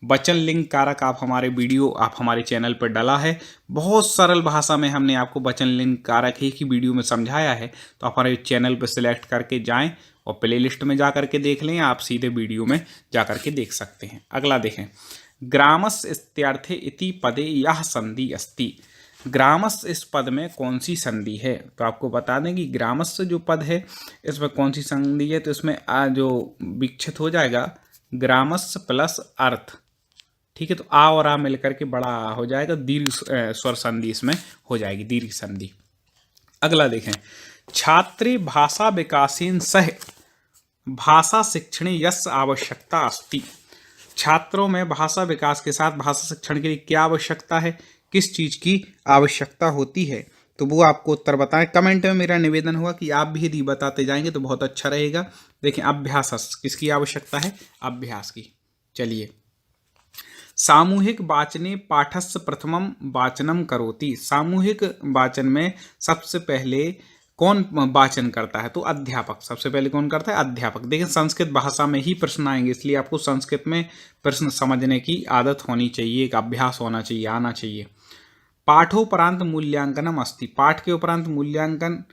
वचन लिंग कारक आप हमारे वीडियो आप हमारे चैनल पर डाला है, बहुत सरल भाषा में हमने आपको वचन लिंग कारक एक ही वीडियो में समझाया है। तो आप हमारे चैनल पर सिलेक्ट करके जाएं और प्ले लिस्ट में जा करके देख लें, आप सीधे वीडियो में जा करके देख सकते हैं। अगला देखें। ग्रामस इत्यर्थे इति पदे यह संधि अस्ति। ग्रामस इस पद में कौन सी संधि है? तो आपको बता दें कि ग्रामस जो पद है इसमें कौन सी संधि है, तो इसमें जो विक्षित हो जाएगा ग्रामस प्लस अर्थ। ठीक है, तो आ और आ मिलकर के बड़ा आ हो जाएगा, दीर्घ स्वर संधि इसमें हो जाएगी, दीर्घ संधि। अगला देखें। छात्रे भाषा विकासेन सह भाषा शिक्षणे यस्य आवश्यकता अस्ति। छात्रों में भाषा विकास के साथ भाषा शिक्षण के लिए क्या आवश्यकता है, किस चीज की आवश्यकता होती है, तो वो आपको उत्तर बताएं। कमेंट में मेरा निवेदन हुआ कि आप भी यदि बताते जाएंगे तो बहुत अच्छा रहेगा। देखिए, अभ्यास किसकी आवश्यकता है? अभ्यास की। चलिए, सामूहिक वाचने पाठस्य प्रथमम वाचनम करोति। सामूहिक वाचन में सबसे पहले कौन वाचन करता है? तो अध्यापक। सबसे पहले कौन करता है? अध्यापक। देखिए, संस्कृत भाषा में ही प्रश्न आएंगे, इसलिए आपको संस्कृत में प्रश्न समझने की आदत होनी चाहिए, एक अभ्यास होना चाहिए, आना चाहिए। पाठोपरांत मूल्यांकनम अस्ति। पाठ के उपरांत मूल्यांकन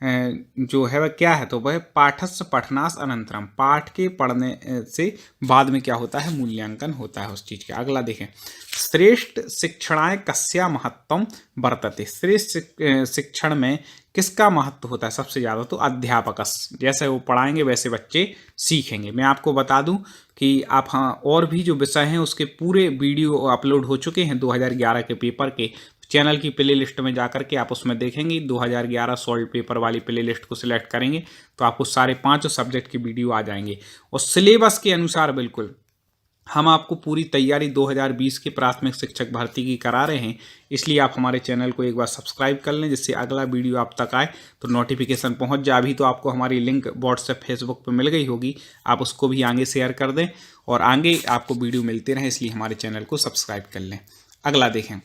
जो है वह क्या है? तो वह पाठस्य पठनास अनंतरम। पाठ के पढ़ने से बाद में क्या होता है? मूल्यांकन होता है उस चीज का। अगला देखें। श्रेष्ठ शिक्षणाय कस्या महत्वम वर्तते। श्रेष्ठ शिक्षण में किसका महत्व होता है सबसे ज्यादा? तो अध्यापकस। जैसे वो पढ़ाएंगे वैसे बच्चे सीखेंगे। मैं आपको बता दूं कि आप और भी जो विषय हैं उसके पूरे वीडियो अपलोड हो चुके हैं 2011 के पेपर के, चैनल की प्ले लिस्ट में जाकर के आप उसमें देखेंगे 2011 सॉल्व पेपर वाली प्ले लिस्ट को सिलेक्ट करेंगे तो आपको सारे 5 सब्जेक्ट की वीडियो आ जाएंगे और सिलेबस के अनुसार बिल्कुल हम आपको पूरी तैयारी 2020 की प्राथमिक शिक्षक भर्ती की करा रहे हैं। इसलिए आप हमारे चैनल को एक बार सब्सक्राइब कर लें जिससे अगला वीडियो आप तक आए तो नोटिफिकेशन पहुंच जाए। अभी तो आपको हमारी लिंक व्हाट्सएप फेसबुक पर मिल गई होगी, आप उसको भी आगे शेयर कर दें और आगे आपको वीडियो मिलते रहे, इसलिए हमारे चैनल को सब्सक्राइब कर लें। अगला देखें,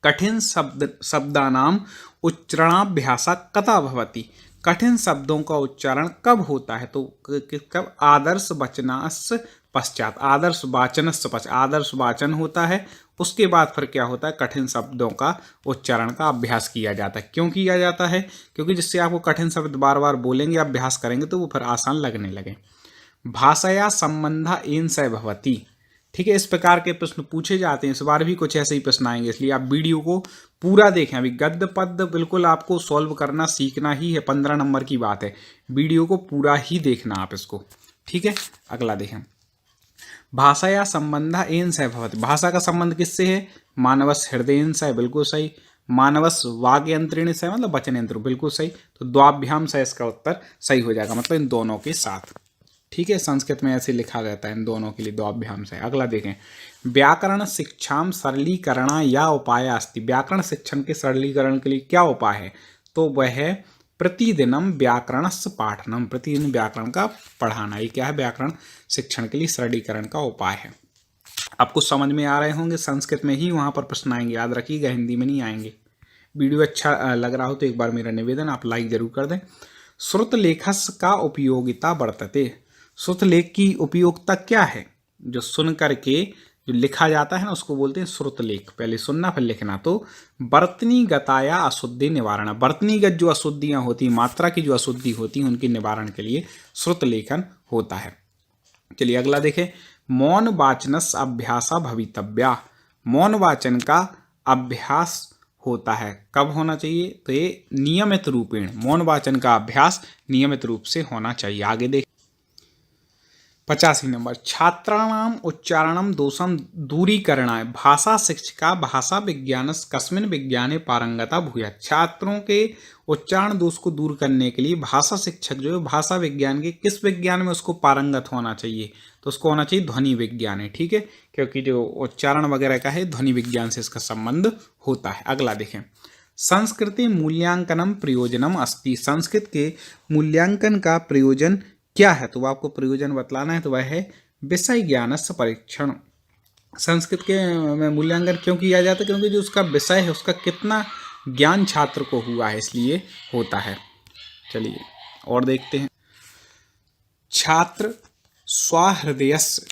कठिन शब्दानाम उच्चारणाभ्यासा कदा भवति। कठिन शब्दों का उच्चारण कब होता है? तो कब? आदर्श वचनास पश्चात। आदर्श वाचनस्य पश्चात आदर्श वाचन होता है, उसके बाद फिर क्या होता है? कठिन शब्दों का उच्चारण का अभ्यास किया जाता है। क्यों किया जाता है? क्योंकि जिससे आपको कठिन शब्द बार बार बोलेंगे, अभ्यास करेंगे तो वो फिर आसान लगने लगे। भाषाया संबंधा एन स भवति। ठीक है, इस प्रकार के प्रश्न पूछे जाते हैं, इस बार भी कुछ ऐसे ही प्रश्न आएंगे, इसलिए आप वीडियो को पूरा देखें। अभी गद्य पद्य बिल्कुल आपको सॉल्व करना सीखना ही है, 15 नंबर की बात है, वीडियो को पूरा ही देखना आप इसको। ठीक है, अगला देखें, भाषाया संबंधा एन स भवति। भाषा का संबंध किससे है? मानवस हृदयेन स, बिल्कुल सही। मानवस वाग यंत्रेण से, मतलब वचन यंत्र, बिल्कुल सही। तो द्वाभ्याम से इसका उत्तर सही हो जाएगा, मतलब इन दोनों के साथ। ठीक है, संस्कृत में ऐसे लिखा जाता है इन दोनों के लिए द्वाभ्याम से। अगला देखें, व्याकरण शिक्षाम सरलीकरणा या उपाय अस्ति। व्याकरण शिक्षण के सरलीकरण के लिए क्या उपाय है? तो वह है प्रतिदिनम व्याकरणस्य पाठनम। प्रतिदिन व्याकरण का पढ़ाना, ये क्या है? व्याकरण शिक्षण के लिए सरलीकरण का उपाय है। आपको समझ में आ रहे होंगे, संस्कृत में ही वहाँ पर प्रश्न आएंगे, याद रखिएगा, हिंदी में नहीं आएंगे। वीडियो अच्छा लग रहा हो तो एक बार मेरा निवेदन, आप लाइक जरूर कर दें। श्रुत लेखस का उपयोगिता वर्तते। श्रुत लेख की उपयोगिता क्या है? जो सुन करके जो लिखा जाता है ना, उसको बोलते हैं श्रुत लेख। पहले सुनना फिर लिखना। तो वर्तनीगताया अशुद्धि निवारण, वर्तनीगत जो अशुद्धियां होती, मात्रा की जो अशुद्धि होती है, उनके निवारण के लिए श्रुत लेखन होता है। चलिए अगला देखें, मौन वाचनस अभ्यासा भवितव्या। मौन वाचन का अभ्यास होता है, कब होना चाहिए? तो ये नियमित रूपेण, मौन वाचन का अभ्यास नियमित रूप से होना चाहिए। आगे देख 85 नंबर, छात्राणाम उच्चारणम दोषम दूरीकरणाय भाषा शिक्षिका भाषा विज्ञान कस्मिन विज्ञाने पारंगता भूयात्। छात्रों के उच्चारण दोष को दूर करने के लिए भाषा शिक्षक जो है भाषा विज्ञान के किस विज्ञान में उसको पारंगत होना चाहिए? तो उसको होना चाहिए ध्वनि विज्ञान है। ठीक है, क्योंकि जो उच्चारण वगैरह का है ध्वनि विज्ञान से इसका संबंध होता है। अगला देखें, संस्कृति मूल्यांकनम प्रयोजनम अस्ति। संस्कृत के मूल्यांकन का प्रयोजन क्या है? तो आपको प्रयोजन बतलाना है, तो वह है विषय ज्ञानस्य परीक्षण। संस्कृत के में मूल्यांकन क्यों किया जाता है? क्योंकि जो उसका विषय है, उसका कितना ज्ञान छात्र को हुआ है, इसलिए होता है। चलिए और देखते हैं, छात्र स्वहृदयस्य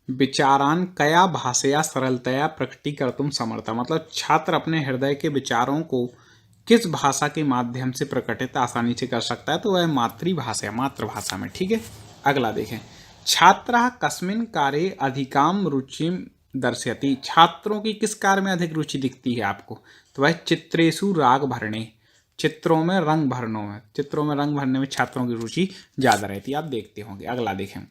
विचारान कया भाषया सरलतया प्रकटीकर्तुम समर्थ। मतलब छात्र अपने हृदय के विचारों को किस भाषा के माध्यम से प्रकटित आसानी से कर सकता है? तो वह मातृभाषा, मातृभाषा में। ठीक है, अगला देखें, छात्रः कस्मिन् कार्ये अधिकाम रुचिम दर्शयति। छात्रों की किस कार्य में अधिक रुचि दिखती है आपको? तो वह चित्रेषु राग भरणे, चित्रों में रंग भरने में, चित्रों में रंग भरने में छात्रों की रुचि ज्यादा रहती है, आप देखते होंगे। अगला देखें,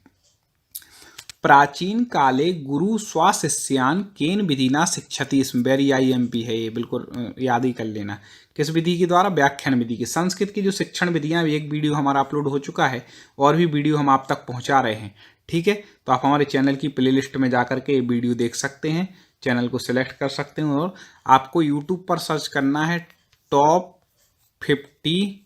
प्राचीन काले गुरु स्वशिष्यान केन विधिना शिक्षति। इसमें वेरी IMP है, ये बिल्कुल याद ही कर लेना। किस विधि के द्वारा? व्याख्यान विधि की। संस्कृत की जो शिक्षण विधियां, एक वीडियो हमारा अपलोड हो चुका है और भी वीडियो हम आप तक पहुंचा रहे हैं। ठीक है, तो आप हमारे चैनल की प्लेलिस्ट में जाकर के वीडियो देख सकते हैं, चैनल को सिलेक्ट कर सकते हैं और आपको यूट्यूब पर सर्च करना है टॉप 50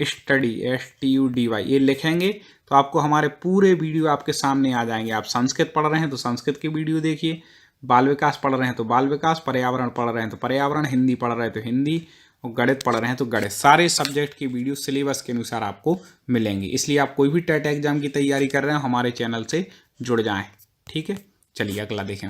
स्टडी, STUDY, ये लिखेंगे तो आपको हमारे पूरे वीडियो आपके सामने आ जाएंगे। आप संस्कृत पढ़ रहे हैं तो संस्कृत की वीडियो देखिए, बाल विकास पढ़ रहे हैं तो बाल विकास, पर्यावरण पढ़ रहे हैं तो पर्यावरण, हिंदी पढ़ रहे हैं तो हिंदी, और गणित पढ़ रहे हैं तो गणित। सारे सब्जेक्ट की वीडियो सिलेबस के अनुसार आपको मिलेंगे। इसलिए आप कोई भी टेट एग्जाम की तैयारी कर रहे हैं, हमारे चैनल से जुड़ जाएं। ठीक है, चलिए अगला देखें,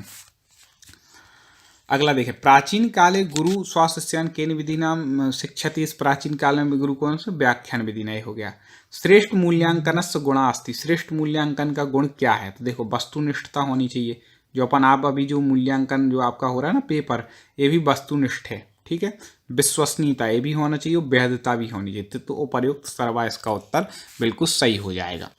अगला देखें, प्राचीन काले गुरु स्वशिष्यान केन विधि नाम शिक्षति। इस प्राचीन काल में गुरु कौन से? व्याख्यान विधि। नहीं हो गया। श्रेष्ठ मूल्यांकनस्य गुणा अस्ति। श्रेष्ठ मूल्यांकन का गुण क्या है? तो देखो, वस्तुनिष्ठता होनी चाहिए। जो अपन आप अभी जो मूल्यांकन जो आपका हो रहा है ना पेपर, ये भी वस्तुनिष्ठ है। ठीक है, विश्वसनीयता ये भी होना चाहिए, वैधता भी होनी चाहिए। तो उपर्युक्त सर्वा इसका उत्तर बिल्कुल सही हो जाएगा।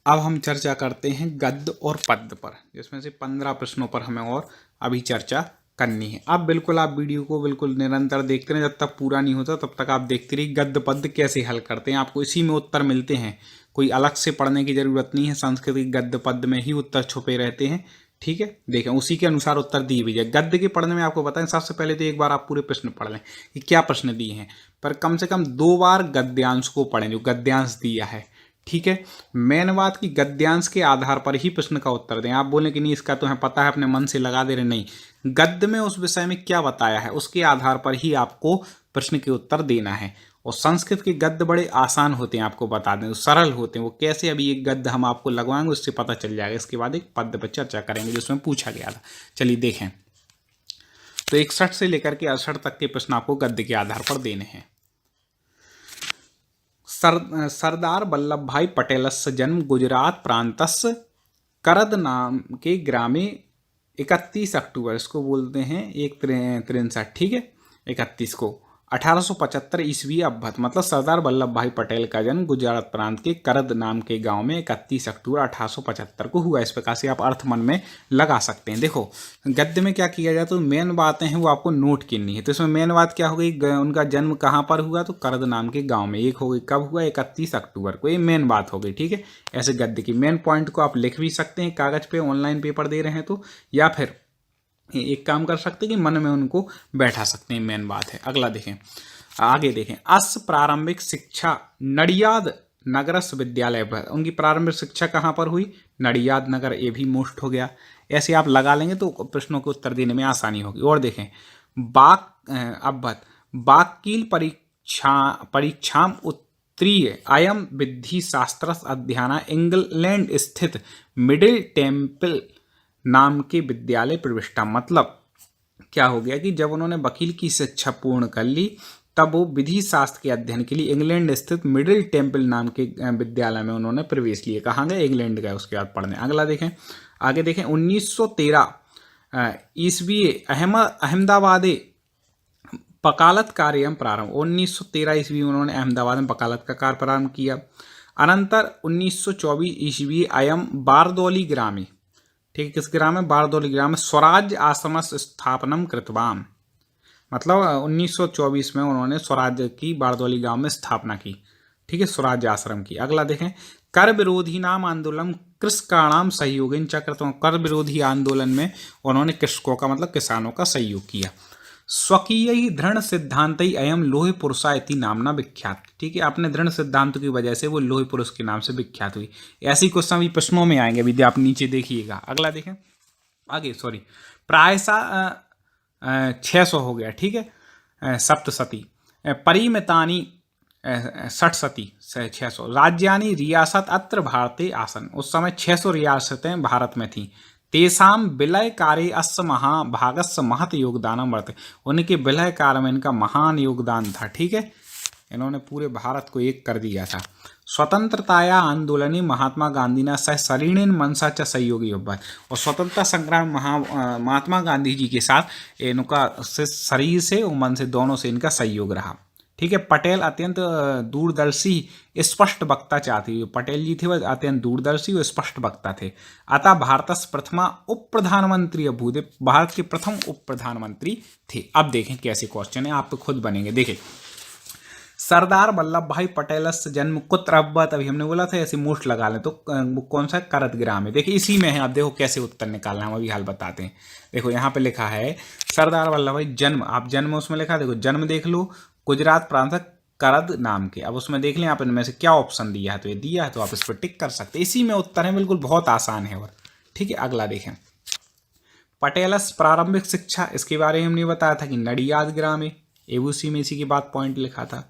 अब हम चर्चा करते हैं गद्य और पद्य पर, जिसमें से 15 प्रश्नों पर हमें और अभी चर्चा करनी है। अब बिल्कुल आप वीडियो को बिल्कुल निरंतर देखते रहें, जब तक पूरा नहीं होता तब तक आप देखते रहिए गद्य पद्य कैसे हल करते हैं, आपको इसी में उत्तर मिलते हैं। कोई अलग से पढ़ने की जरूरत नहीं है, संस्कृत के गद्य पद्य में ही उत्तर छुपे रहते हैं। ठीक है, देखें उसी के अनुसार उत्तर दिए भी जाए। गद्य के पढ़ने में आपको बताएं, सबसे पहले तो एक बार आप पूरे प्रश्न पढ़ लें कि क्या प्रश्न दिए हैं, पर कम से कम 2 बार गद्यांश को पढ़ें जो गद्यांश दिया है। ठीक है, मेन बात की गद्यांश के आधार पर ही प्रश्न का उत्तर दें। आप बोलें कि नहीं इसका तो हमें पता है, अपने मन से लगा दे रहे, नहीं, गद्य में उस विषय में क्या बताया है उसके आधार पर ही आपको प्रश्न के उत्तर देना है। और संस्कृत के गद्य बड़े आसान होते हैं, आपको बता दें, सरल होते हैं। वो कैसे, अभी एक गद्य हम आपको लगवाएंगे, उससे पता चल जाएगा। इसके बाद एक पद्य पर चर्चा करेंगे जिसमें पूछा गया था। चलिए देखें, तो 61 से लेकर के 68 तक के प्रश्न आपको गद्य के आधार पर देने हैं। सरदार वल्लभ भाई पटेलस्य जन्म गुजरात प्रांतस्य करद नाम के ग्रामे 31 अक्टूबर, इसको बोलते हैं 163, ठीक है, 31 को 1875 ईस्वी अवध, मतलब सरदार वल्लभ भाई पटेल का जन्म गुजरात प्रांत के करद नाम के गांव में 31 अक्टूबर 1875 को हुआ। इस प्रकार से आप अर्थ मन में लगा सकते हैं। देखो गद्य में क्या किया जाए, तो मेन बातें हैं वो आपको नोट करनी है। तो इसमें मेन बात क्या हो गई, उनका जन्म कहाँ पर हुआ, तो करद नाम के गाँव में। एक हो गई, कब हुआ, 31 अक्टूबर को, ये मेन बात हो गई। ठीक है, ऐसे गद्य की मेन पॉइंट को आप लिख भी सकते हैं कागज पे, ऑनलाइन पेपर दे रहे हैं तो, या फिर एक काम कर सकते हैं कि मन में उनको बैठा सकते हैं, मेन बात है। अगला देखें, आगे देखें, अस प्रारंभिक शिक्षा नडियाद नगरस विद्यालय पर, उनकी प्रारंभिक शिक्षा कहाँ पर हुई, नडियाद नगर, ये भी मोस्ट हो गया। ऐसे आप लगा लेंगे तो प्रश्नों के उत्तर देने में आसानी होगी। और देखें, बाकील परीक्षाम उत्तरीय अयम विधि शास्त्र अध्ययन इंग्लैंड स्थित मिडिल टेम्पल नाम के विद्यालय प्रविष्टा। मतलब क्या हो गया कि जब उन्होंने वकील की शिक्षा पूर्ण कर ली, तब वो विधि शास्त्र के अध्ययन के लिए इंग्लैंड स्थित मिडिल टेम्पल नाम के विद्यालय में उन्होंने प्रवेश लिया। कहाँ गए, इंग्लैंड गए उसके बाद पढ़ने। अगला देखें, आगे देखें, 1913 ईस्वी अहमदाबाद वकालत कार्य प्रारंभ, 1913 ईस्वी में उन्होंने अहमदाबाद में वकालत का कार्य प्रारंभ किया। अनंतर 1924 ईस्वी अयम बारदौली ग्रामे, ठीक है, किस ग्राम में, बारदौली ग्राम में स्वराज्य आश्रम स्थापनम कृतवाम, मतलब 1924 में उन्होंने स्वराज्य की बारदौली गांव में स्थापना की। ठीक है, स्वराज्य आश्रम की। अगला देखें, कर विरोधी नाम आंदोलन कृषकाणाम सहयोगिन चक्रतम, कर विरोधी आंदोलन में उन्होंने कृषकों का मतलब किसानों का सहयोग किया। स्वकीय ही दृढ़ सिद्धांत ही अयम लोहे पुरुषा इति नामना विख्यात, ठीक है, अपने दृढ़ सिद्धांत की वजह से वो लोहे पुरुष के नाम से विख्यात हुई। ऐसी क्वेश्चन भी प्रश्नों में आएंगे, विद्या आप नीचे देखिएगा। अगला देखें, आगे सॉरी, प्रायशः 600 हो गया। ठीक है, सप्तशती परिमितानी 60 600 राज्यानी रियासत अत्र भारते आसन, उस समय 600 रियासतें भारत में थीं। तेसाम विलय कार्य अस्य महाभागस्य महत योगदानम वर्त, उनके विलय कार्य में इनका महान योगदान था। ठीक है, इन्होंने पूरे भारत को एक कर दिया था। स्वतंत्रताया आंदोलने महात्मा गांधी ने सह शरीरेण मनसा च सहयोगी होगा, और स्वतंत्रता संग्राम महात्मा गांधी जी के साथ इनका शरीर से और मन से दोनों से इनका सहयोग रहा। ठीक है, पटेल अत्यंत दूरदर्शी स्पष्ट वक्ता चाहती, पटेल जी थे वह अत्यंत दूरदर्शी और स्पष्ट वक्ता थे। अतः भारत प्रथमा उप प्रधानमंत्री अभूत, भारत के प्रथम उप प्रधानमंत्री थे। अब देखें कैसे क्वेश्चन है, आप तो खुद बनेंगे। देखें, सरदार वल्लभ भाई पटेल जन्म कुत्र अभवत, अभी हमने बोला था ऐसे मोस्ट लगा लें, तो कौन सा, करद ग्राम है। देखिए इसी में है, आप देखो कैसे उत्तर निकालना है, हम अभी हाल बताते हैं। देखो यहाँ पे लिखा है सरदार वल्लभ भाई जन्म, आप जन्म उसमें लिखा, देखो जन्म देख लो, गुजरात प्रांत करद नाम के। अब उसमें देख लें आप इनमें से क्या ऑप्शन दिया है, तो ये दिया है तो आप इस पर टिक कर सकते हैं। इसी में उत्तर है, बिल्कुल बहुत आसान है। और ठीक है, अगला देखें, पटेलस प्रारंभिक शिक्षा, इसके बारे में हमने बताया था कि नडियाद ग्राम है, एवूसी में इसी के बाद पॉइंट लिखा था।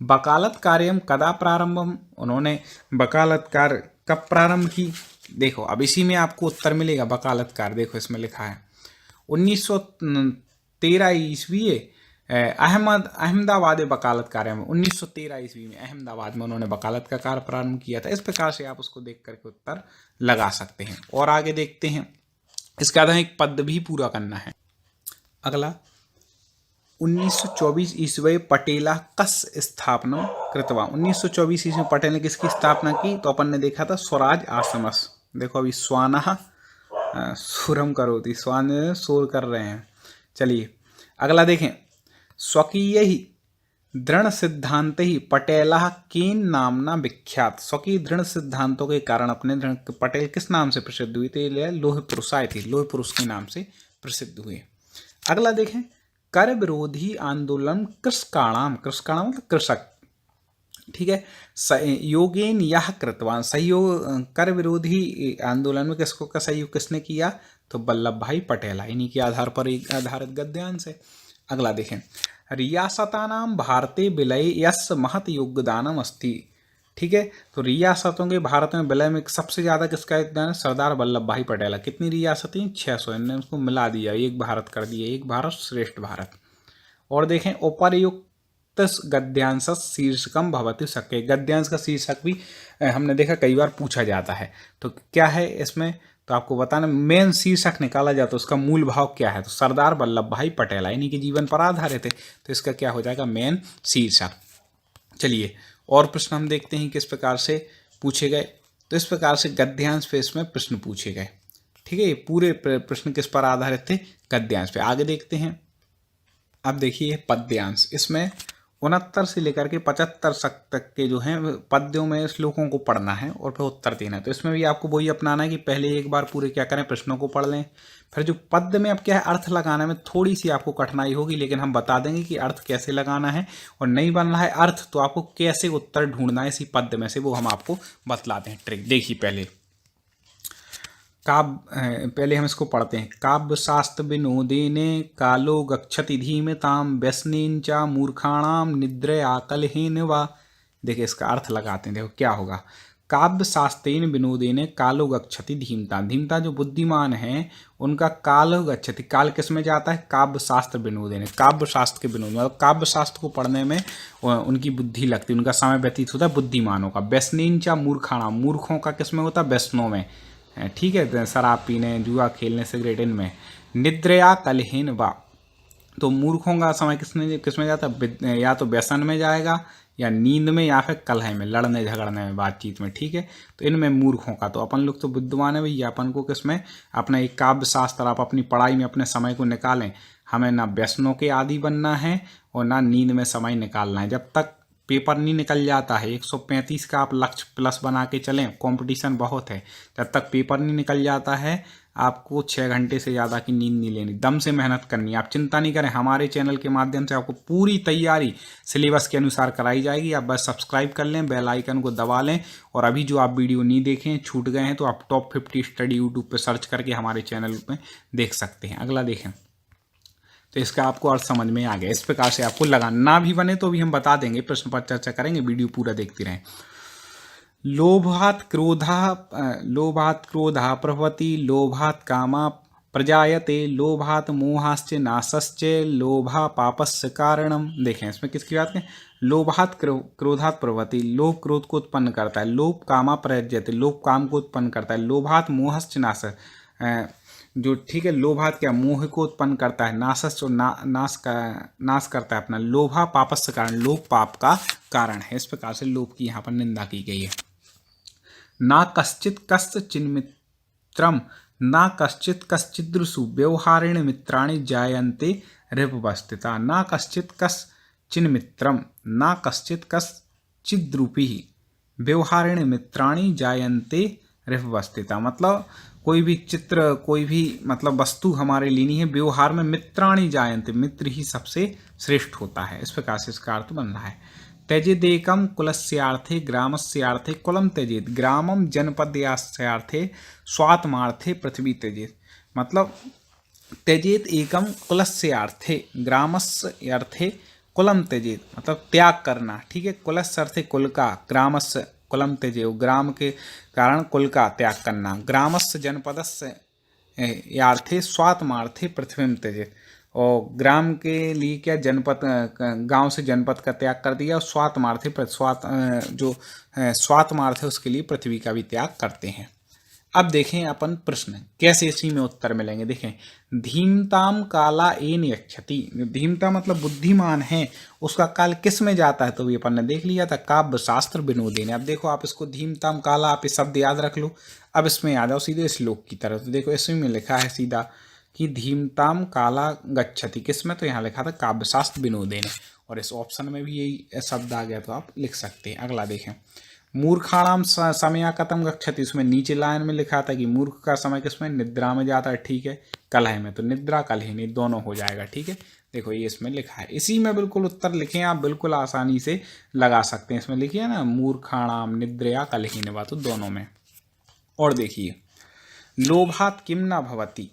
वकालत कार्यम कदा प्रारंभम, उन्होंने वकालत कार्य कब प्रारंभ की। देखो अब इसी में आपको उत्तर मिलेगा, वकालत कार्य देखो इसमें लिखा है 1913 ईस्वी अहमदाबाद वकालत कार्य में, 1913 ईस्वी में अहमदाबाद में उन्होंने वकालत का कार्य प्रारंभ किया था। इस प्रकार से आप उसको देख करके उत्तर लगा सकते हैं। और आगे देखते हैं, इसके बाद एक पद भी पूरा करना है। अगला 1924 ईस्वी पटेला कस स्थापना कृतवा, 1924 ईस्वी में पटेल ने किसकी स्थापना की, तो अपन ने देखा था स्वराज आश्रमस। देखो अभी स्वानः सुरम करोति, स्वान शोर कर रहे हैं, चलिए अगला देखें। स्वकीय ही दृढ़ सिद्धांत ही पटेला केन नामना विख्यात। स्वकीय दृढ़ सिद्धांतों के कारण अपने दृढ़ पटेल किस नाम से प्रसिद्ध हुए थे? लौह पुरुष आए थे, लौह पुरुष के नाम से प्रसिद्ध हुए। अगला देखें। कर विरोधी आंदोलन कृषकाणाम, कृषकाणाम मतलब कृषक, ठीक है, सहयोगेन यह कृतवान। सहयोग कर विरोधी आंदोलन में किसको का सहयोग किसने किया? तो वल्लभ भाई पटेल। इन्हीं के आधार पर एक आधारित गद्यांश है। अगला देखें। रियासतानाम भारते विलय यस महत योगदानम अस्ति। ठीक है, तो रियासतों के भारत में विलय में सबसे ज्यादा किसका योगदान है? सरदार वल्लभ भाई पटेल। कितनी रियासतें? 600। इन्होंने उसको मिला दिया, एक भारत कर दिया, एक भारत श्रेष्ठ भारत। और देखें। उपर्युक्त गद्यांश शीर्षकम भवति शक्य। गद्यांश का शीर्षक भी हमने देखा कई बार पूछा जाता है, तो क्या है इसमें? तो आपको बताना, मेन शीर्षक निकाला जाता है, उसका मूल भाव क्या है? तो सरदार वल्लभ भाई पटेल, इन्हीं के जीवन पर आधारित है, तो इसका क्या हो जाएगा? मेन शीर्षक। चलिए और प्रश्न हम देखते हैं किस प्रकार से पूछे गए। तो इस प्रकार से गद्यांश पे इसमें प्रश्न पूछे गए। ठीक है, ये पूरे प्रश्न किस पर आधारित थे? गद्यांश पे। आगे देखते हैं। अब देखिए पद्यांश। इसमें 69 से लेकर के 75 तक के जो हैं पद्यों में श्लोकों को पढ़ना है और फिर उत्तर देना है। तो इसमें भी आपको वही अपनाना है कि पहले एक बार पूरे क्या करें, प्रश्नों को पढ़ लें, फिर जो पद्य में अब क्या है, अर्थ लगाने में थोड़ी सी आपको कठिनाई होगी, लेकिन हम बता देंगे कि अर्थ कैसे लगाना है, और नहीं बन रहा है अर्थ तो आपको कैसे उत्तर ढूंढना है इसी पद्य में से, वो हम आपको बतलाते हैं ट्रिक। देखिए पहले हम इसको पढ़ते हैं। काव्य शास्त्र विनोदेने कालो गच्छति धीमताम व्यसनेन च मूर्खाणाम निद्रया कलहेन वा। देखिए इसका अर्थ लगाते हैं, देखो क्या होगा। काव्य शास्त्रेन विनोदेने कालो गच्छति धीमता। धीमता जो बुद्धिमान है उनका कालो गच्छति, काल किस में जाता है? काव्य शास्त्र विनोदेने, काव्य शास्त्र के विनोद, मतलब काव्य शास्त्र को पढ़ने में उनकी बुद्धि लगती है, उनका समय व्यतीत होता है बुद्धिमानों का। व्यसनेन च मूर्खाणाम, मूर्खों का किस में होता है? व्यसनों में। ठीक है, शराब पीने, जुआ खेलने, सिगरेट, इनमें। निद्रया कलहेन वा, तो मूर्खों का समय किसमें जाता है? या तो व्यसन में जाएगा, या नींद में, या फिर कलह में, लड़ने झगड़ने में, बातचीत में। ठीक है, तो इनमें मूर्खों का। तो अपन लोग तो बुद्धिमान है भैया, अपन को किसमें? अपना एक काव्य शास्त्र, आप अपनी पढ़ाई में अपने समय को निकालें। हमें ना व्यसनों के आदी बनना है और ना नींद में समय निकालना है। जब तक पेपर नहीं निकल जाता है, 135 का आप लक्ष्य प्लस बना के चलें, कंपटीशन बहुत है, जब तक पेपर नहीं निकल जाता है आपको 6 घंटे से ज़्यादा की नींद नहीं लेनी, दम से मेहनत करनी है। आप चिंता नहीं करें, हमारे चैनल के माध्यम से आपको पूरी तैयारी सिलेबस के अनुसार कराई जाएगी। आप बस सब्सक्राइब कर लें, बेल आइकन को दबा लें, और अभी जो आप वीडियो नहीं देखें, छूट गए हैं, तो आप टॉप 50 स्टडी यूट्यूब पर सर्च करके हमारे चैनल में देख सकते हैं। अगला देखें, तो इसका आपको अर्थ समझ में आ गया। इस प्रकार से आपको लगाना भी बने तो भी हम बता देंगे, प्रश्न पर चर्चा करेंगे, वीडियो पूरा देखते रहें। लोभात क्रोधा प्रभवति, लोभात कामा प्रजायते, लोभात मोहाश्च नाशश्च, लोभा पापस्य कारणम। देखें इसमें किसकी बात है? लोभात क्रोधात प्रभवति, लोभ क्रोध को उत्पन्न करता है, लोभ कामा प्रजायते, लोभ काम को उत्पन्न करता है, लोभात मोहश्च नाश, जो ठीक है, लोभात क्या? मोह को उत्पन्न करता है, नाशस जो नाश करता है अपना, लोभा पापस्य कारण, लोभ पाप का कारण है। इस प्रकार से लोभ की यहाँ पर निंदा की गई है। ना कश्चित कश्चिन्मित्रम, ना कश्चित कश्चिदृषु व्यवहारेण मित्राणि जायन्ते रिपवस्थिता। ना कश्चित कश्चिन्मित्रम, ना कश्चित कश्चिद्रूपी व्यवहारेण मित्राणि जायन्ते रिपवस्थिता। मतलब कोई भी चित्र, कोई भी मतलब वस्तु हमारे लेनी है, व्यवहार में मित्राणि जायन्ते, मित्र ही सबसे श्रेष्ठ होता है। इस प्रकार से इसका अर्थ बन रहा है। त्यजेदेकम कुलस्यार्थे ग्रामस्यार्थे कुलम त्यजेत, ग्रामम जनपदयास्यार्थे स्वात्मार्थे पृथ्वी त्यजेत। मतलब त्यजेत एकम कुलस्यार्थे ग्रामस्यार्थे कुलम त्यजेत, मतलब त्याग करना। ठीक है, कुलस्य अर्थे कुल का, ग्रामस्य कुलम त्यजे, ग्राम के कारण कुल का त्याग करना। ग्रामस्य जनपदस्य यार्थे स्वात्मार्थे पृथ्वी त्यजेत, और ग्राम के लिए क्या? जनपद, गांव से जनपद का त्याग कर दिया, और स्वात्मार्थे जो स्वात्मार्थ है उसके लिए पृथ्वी का भी त्याग करते हैं। अब देखें अपन प्रश्न कैसे इसी में उत्तर मिलेंगे। देखें, धीमताम काला एन यक्षति, धीमता मतलब बुद्धिमान है, उसका काल किस में जाता है? तो ये अपन ने देख लिया था, काव्य शास्त्र विनोदेन। अब देखो आप इसको धीमताम काला, आप ये शब्द याद रख लो। अब इसमें आ जाओ सीधे श्लोक की तरफ। तो देखो इसमें लिखा है सीधा कि धीमताम काला गच्छति, किसमें, तो यहाँ लिखा था काव्यशास्त्र विनोदेन, और इस ऑप्शन में भी यही शब्द आ गया तो आप लिख सकते हैं। अगला देखें, मूर्खाणाम समय कथम गच्छति, इसमें नीचे लाइन में लिखा था कि मूर्ख का समय किसमें, निद्रा में जाता है, ठीक है। कलह में, तो निद्रा कलहिनी दोनों हो जाएगा, ठीक है। देखो ये इसमें लिखा है, इसी में बिल्कुल उत्तर लिखें आप, बिल्कुल आसानी से लगा सकते हैं। इसमें लिखिए ना, मूर्खाणाम निद्रया कलहिनी, बात तो दोनों में। और देखिए, लोभात किम न भवति,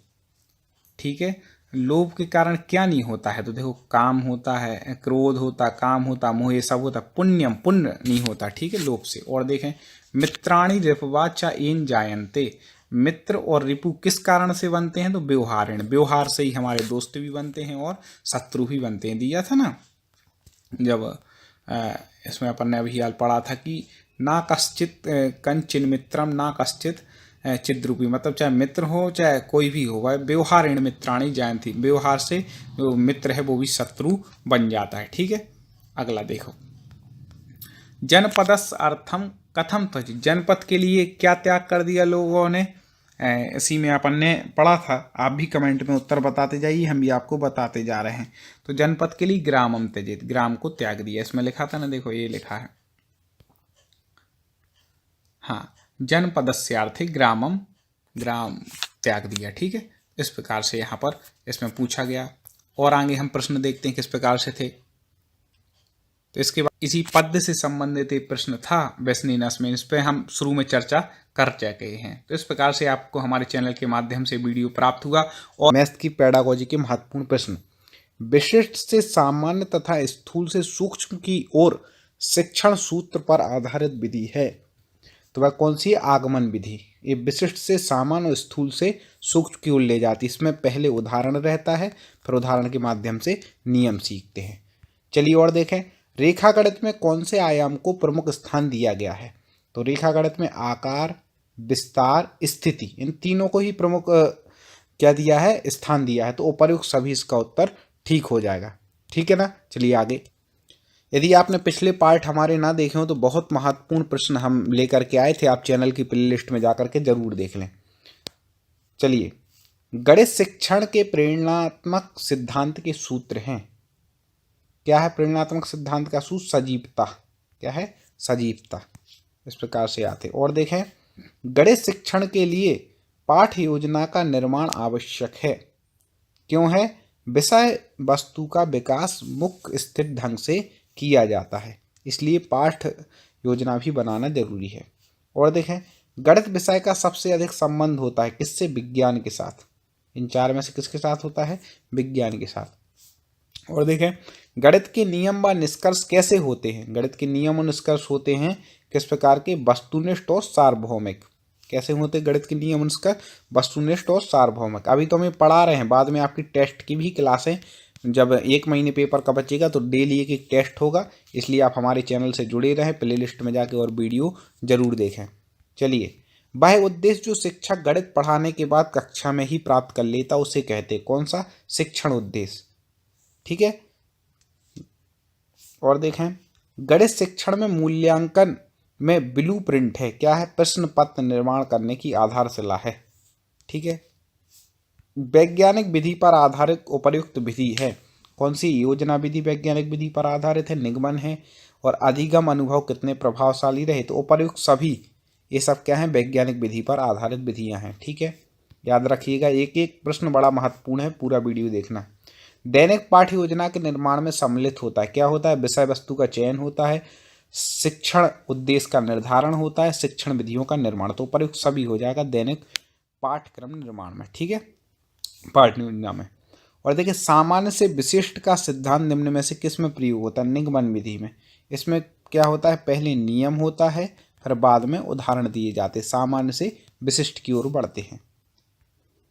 ठीक है, लोभ के कारण क्या नहीं होता है, तो देखो काम होता है, क्रोध होता, काम होता, मोह, ये सब होता, पुण्यम, पुण्य नहीं होता, ठीक है, लोभ से। और देखें, मित्राणि रिपवाचा एन जायन्ते, मित्र और रिपु किस कारण से बनते हैं, तो व्यवहारेण, व्यवहार से ही हमारे दोस्त भी बनते हैं और शत्रु भी बनते हैं। दिया था ना जब इसमें अपन ने अभी हाल पढ़ा था कि ना कश्चित कंचिन मित्रम ना कश्चित चिद्रूपी, मतलब चाहे मित्र हो चाहे कोई भी हो, वह व्यवहारेण मित्राणी जायन्ति, व्यवहार से जो मित्र है वो भी शत्रु बन जाता है, ठीक है। अगला देखो, जनपदस अर्थम कथम त्यज, जनपद के लिए क्या त्याग कर दिया लोगों ने, इसी में अपन ने पढ़ा था। आप भी कमेंट में उत्तर बताते जाइए, हम भी आपको बताते जा रहे हैं। तो जनपद के लिए ग्रामम त्यजेत, ग्राम को त्याग दिया, इसमें लिखा था ना, देखो ये लिखा है, हाँ, जनपदस्यार्थे ग्रामम, ग्राम त्याग दिया, ठीक है। इस प्रकार से यहाँ पर इसमें पूछा गया। और आगे हम प्रश्न देखते हैं किस प्रकार से थे। तो इसके बाद इसी पद से संबंधित एक प्रश्न था वेस्निनस में, इस पर हम शुरू में चर्चा कर चुके हैं। तो इस प्रकार से आपको हमारे चैनल के माध्यम से वीडियो प्राप्त हुआ। और मैथ की पेडागोजी के महत्वपूर्ण प्रश्न, विशिष्ट से सामान्य तथा स्थूल से सूक्ष्म की ओर शिक्षण सूत्र पर आधारित विधि है, तो वह कौन सी, आगमन विधि। ये विशिष्ट से सामान्य और स्थूल से सूक्ष्म की ओर ले जाती है। इसमें पहले उदाहरण रहता है, फिर उदाहरण के माध्यम से नियम सीखते हैं। चलिए और देखें, रेखागणित में कौन से आयाम को प्रमुख स्थान दिया गया है, तो रेखागणित में आकार, विस्तार, स्थिति, इन तीनों को ही प्रमुख क्या दिया है, स्थान दिया है। तो उपर्युक्त सभी इसका उत्तर ठीक हो जाएगा, ठीक है ना। चलिए आगे, यदि आपने पिछले पार्ट हमारे ना देखे हो तो बहुत महत्वपूर्ण प्रश्न हम लेकर के आए थे, आप चैनल की प्लेलिस्ट में जाकर के जरूर देख लें। चलिए, गणित शिक्षण के प्रेरणात्मक सिद्धांत के सूत्र हैं, क्या है प्रेरणात्मक सिद्धांत का सूत्र, सजीवता, क्या है, सजीवता, इस प्रकार से आते। और देखें, गणित शिक्षण के लिए पाठ योजना का निर्माण आवश्यक है, क्यों है, विषय वस्तु का विकास मुख्य स्थिर ढंग से किया जाता है, इसलिए पाठ योजना भी बनाना जरूरी है। और देखें, गणित विषय का सबसे अधिक संबंध होता है किससे, विज्ञान के साथ, इन चार में से किसके साथ होता है, विज्ञान के साथ। और देखें, गणित के नियम व निष्कर्ष कैसे होते हैं, गणित के नियम और निष्कर्ष होते हैं किस प्रकार के, वस्तुनिष्ठ और सार्वभौमिक। कैसे होते हैं गणित के नियम और निष्कर्ष, वस्तुनिष्ठ और सार्वभौमिक। अभी तो हमें पढ़ा रहे हैं, बाद में आपकी टेस्ट की भी क्लासें, जब 1 महीने पेपर का बचेगा तो डेली एक टेस्ट होगा, इसलिए आप हमारे चैनल से जुड़े रहें, प्लेलिस्ट में जाके और वीडियो जरूर देखें। चलिए, वह उद्देश्य जो शिक्षक गणित पढ़ाने के बाद कक्षा में ही प्राप्त कर लेता उसे कहते कौन सा, शिक्षण उद्देश्य, ठीक है। और देखें, गणित शिक्षण में मूल्यांकन में ब्लूप्रिंट है, क्या है, प्रश्न पत्र निर्माण करने की आधारशिला है, ठीक है। वैज्ञानिक विधि पर आधारित उपर्युक्त विधि है, कौन सी, योजना विधि वैज्ञानिक विधि पर आधारित है, निगमन है। और अधिगम अनुभव कितने प्रभावशाली रहे, तो उपर्युक्त सभी ये सब क्या है, वैज्ञानिक विधि पर आधारित विधियां हैं, ठीक है। याद रखिएगा, एक एक प्रश्न बड़ा महत्वपूर्ण है, पूरा वीडियो देखना। दैनिक पाठ्य योजना के निर्माण में सम्मिलित होता है, क्या होता है, विषय वस्तु का चयन होता है, शिक्षण उद्देश्य का निर्धारण होता है, शिक्षण विधियों का निर्माण, तो उपर्युक्त सभी हो जाएगा दैनिक पाठ्यक्रम निर्माण में, ठीक है, पाठ्य योजना में। और देखिए, सामान्य से विशिष्ट का सिद्धांत निम्न में से किस में प्रयोग होता है, निगमन विधि में। इसमें क्या होता है, पहले नियम होता है, फिर बाद में उदाहरण दिए जाते, सामान्य से विशिष्ट की ओर बढ़ते हैं।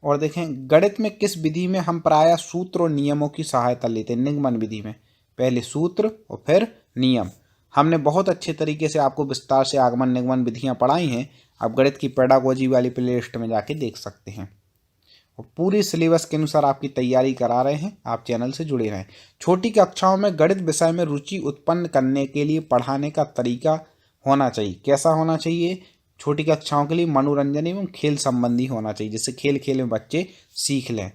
और देखें, गणित में किस विधि में हम प्रायः सूत्र और नियमों की सहायता लेते हैं, निगमन विधि में, पहले सूत्र और फिर नियम। हमने बहुत अच्छे तरीके से आपको विस्तार से आगमन निगमन विधियां पढ़ाई हैं, आप गणित की पेडागोजी वाली प्लेलिस्ट में जाके देख सकते हैं। और पूरे सिलेबस के अनुसार आपकी तैयारी करा रहे हैं, आप चैनल से जुड़े रहें। छोटी कक्षाओं में गणित विषय में रुचि उत्पन्न करने के लिए पढ़ाने का तरीका होना चाहिए, कैसा होना चाहिए, छोटी कक्षाओं के लिए मनोरंजन एवं खेल संबंधी होना चाहिए, जिससे खेल खेल में बच्चे सीख लें।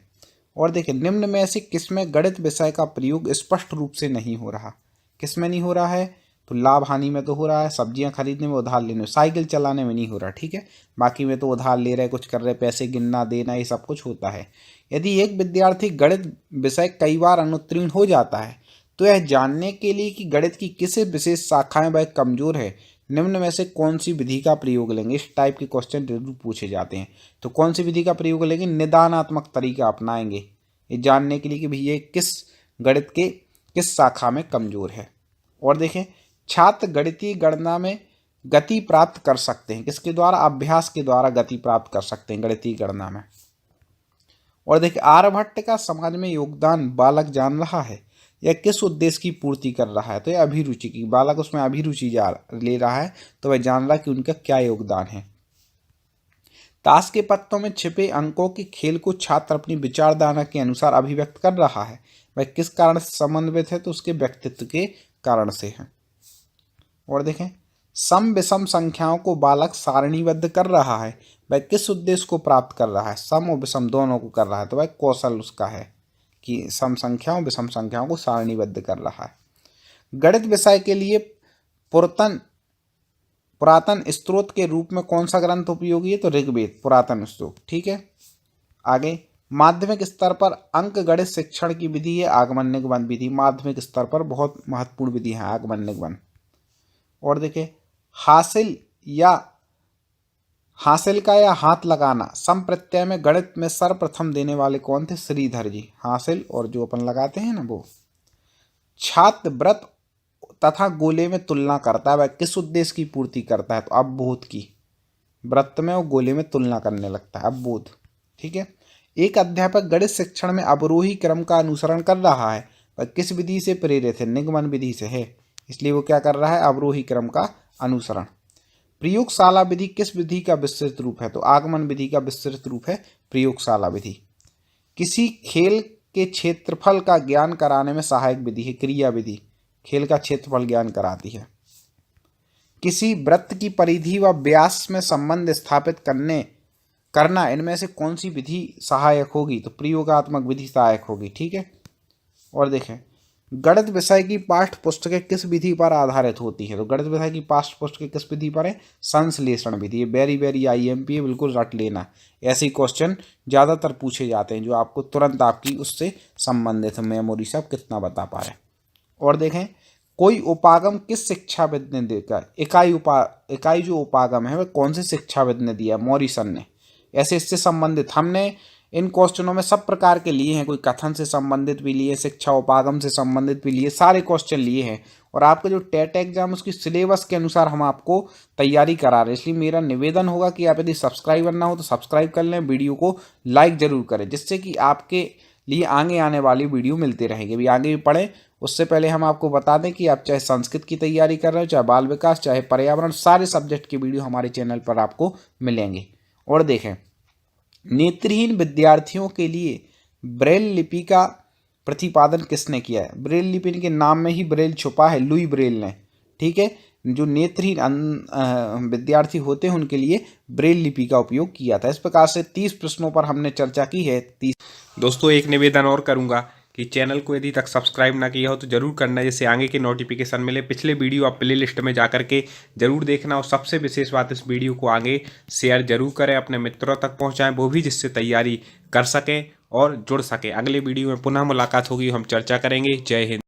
और देखिए निम्न में से किसमें गणित विषय का प्रयोग स्पष्ट रूप से नहीं हो रहा, किसमें नहीं हो रहा है, तो लाभ हानि में तो हो रहा है, सब्जियां खरीदने में, उधार लेने में, साइकिल चलाने में नहीं हो रहा, ठीक है। बाकी में तो उधार ले रहे, कुछ कर रहे, पैसे गिनना देना, ये सब कुछ होता है। यदि एक विद्यार्थी गणित विषय कई बार अनुत्तीर्ण हो जाता है तो यह जानने के लिए कि गणित की किस विशेष शाखाएं वह कमजोर है, निम्न में से कौन सी विधि का प्रयोग लेंगे। इस टाइप के क्वेश्चन जरूर पूछे जाते हैं। तो कौन सी विधि का प्रयोग लेंगे, निदानात्मक तरीका अपनाएंगे ये जानने के लिए कि भाई ये किस गणित के किस शाखा में कमजोर है। और देखें छात्र गणितीय गणना में गति प्राप्त कर सकते हैं, किसके द्वारा, अभ्यास के द्वारा गति प्राप्त कर सकते हैं गणितीय गणना में। और देखिए आर्यभट्ट का समाज में योगदान बालक जान रहा है या किस उद्देश्य की पूर्ति कर रहा है, तो ये अभिरुचि की, बालक उसमें अभिरुचि ले रहा है तो वह जान रहा है कि उनका क्या योगदान है। ताश के पत्तों में छिपे अंकों के खेल को छात्र अपनी विचारधारा के अनुसार अभिव्यक्त कर रहा है, वह किस कारण से समन्वित है, तो उसके व्यक्तित्व के कारण से है। और देखें सम विषम संख्याओं को बालक सारणीबद्ध कर रहा है, वह किस उद्देश्य को प्राप्त कर रहा है, सम और विषम दोनों को कर रहा है, तो वह कौशल उसका है कि सम संख्याओं विषम संख्याओं को सारणीबद्ध कर रहा है। गणित विषय के लिए पुरातन स्त्रोत के रूप में कौन सा ग्रंथ उपयोगी है, तो ऋग्वेद पुरातन स्त्रोत, ठीक है। आगे माध्यमिक स्तर पर अंक गणित शिक्षण की विधि है आगमन निगमन विधि, माध्यमिक स्तर पर बहुत महत्वपूर्ण विधि है आगमन निगमन। और देखिए हासिल का या हाथ लगाना सम प्रत्यय में गणित में सर्वप्रथम देने वाले कौन थे, श्रीधर जी। हासिल और जो अपन लगाते हैं ना वो। छात्र व्रत तथा गोले में तुलना करता है, वह किस उद्देश्य की पूर्ति करता है, तो अवबोध की, व्रत में और गोले में तुलना करने लगता है, अवबोध, ठीक है। एक अध्यापक गणित शिक्षण में अवरोही क्रम का अनुसरण कर रहा है, वह किस विधि से प्रेरित है, निगमन विधि से है, इसलिए वो क्या कर रहा है, अवरोही क्रम का अनुसरण। प्रयोगशाला विधि किस विधि का विस्तृत रूप है, तो आगमन विधि का विस्तृत रूप है प्रयोगशाला विधि। किसी खेल के क्षेत्रफल का ज्ञान कराने में सहायक विधि है क्रिया विधि, खेल का क्षेत्रफल ज्ञान कराती है। किसी वृत्त की परिधि व व्यास में संबंध स्थापित करना इनमें से कौन सी विधि सहायक होगी, तो प्रयोगात्मक विधि सहायक होगी, ठीक है। और देखें गणित विषय की पाठ्य पुस्तकें किस विधि पर आधारित होती है, तो गणित विषय की पाठ्य पुस्तकें किस विधि पर है, संश्लेषण विधि। वेरी वेरी IMP है, बिल्कुल रट लेना, ऐसे क्वेश्चन ज़्यादातर पूछे जाते हैं जो आपको तुरंत आपकी उससे संबंधित मेमोरी से आप कितना बता पा रहे हैं। और देखें कोई उपागम किस शिक्षाविद ने देकर, इकाई जो उपागम है वह कौन से शिक्षाविद ने दिया, मॉरिसन ने। ऐसे इससे संबंधित हमने इन क्वेश्चनों में सब प्रकार के लिए हैं, कोई कथन से संबंधित भी लिए, शिक्षा उपागम से संबंधित भी लिए, सारे क्वेश्चन लिए हैं। और आपका जो टेट एग्जाम उसकी सिलेबस के अनुसार हम आपको तैयारी करा रहे हैं, इसलिए मेरा निवेदन होगा कि आप यदि सब्सक्राइबर ना हो तो सब्सक्राइब कर लें, वीडियो को लाइक जरूर करें, जिससे कि आपके लिए आगे आने वाली वीडियो मिलती रहेगी। अभी आगे भी पढ़ें उससे पहले हम आपको बता दें कि आप चाहे संस्कृत की तैयारी कर रहे हो, चाहे बाल विकास, चाहे पर्यावरण, सारे सब्जेक्ट की वीडियो हमारे चैनल पर आपको मिलेंगे। और देखें नेत्रहीन विद्यार्थियों के लिए ब्रेल लिपि का प्रतिपादन किसने किया है, ब्रेल लिपि के नाम में ही ब्रेल छुपा है, लुई ब्रेल ने, ठीक है। जो नेत्रहीन विद्यार्थी होते हैं उनके लिए ब्रेल लिपि का उपयोग किया था। इस प्रकार से 30 प्रश्नों पर हमने चर्चा की है। दोस्तों एक निवेदन और करूंगा कि चैनल को यदि तक सब्सक्राइब ना किया हो तो जरूर करना, जैसे आगे के नोटिफिकेशन मिले। पिछले वीडियो आप प्ले लिस्ट में जाकर के जरूर देखना, और सबसे विशेष बात इस वीडियो को आगे शेयर जरूर करें, अपने मित्रों तक पहुंचाएं, वो भी जिससे तैयारी कर सकें और जुड़ सकें। अगले वीडियो में पुनः मुलाकात होगी, हम चर्चा करेंगे। जय हिंद।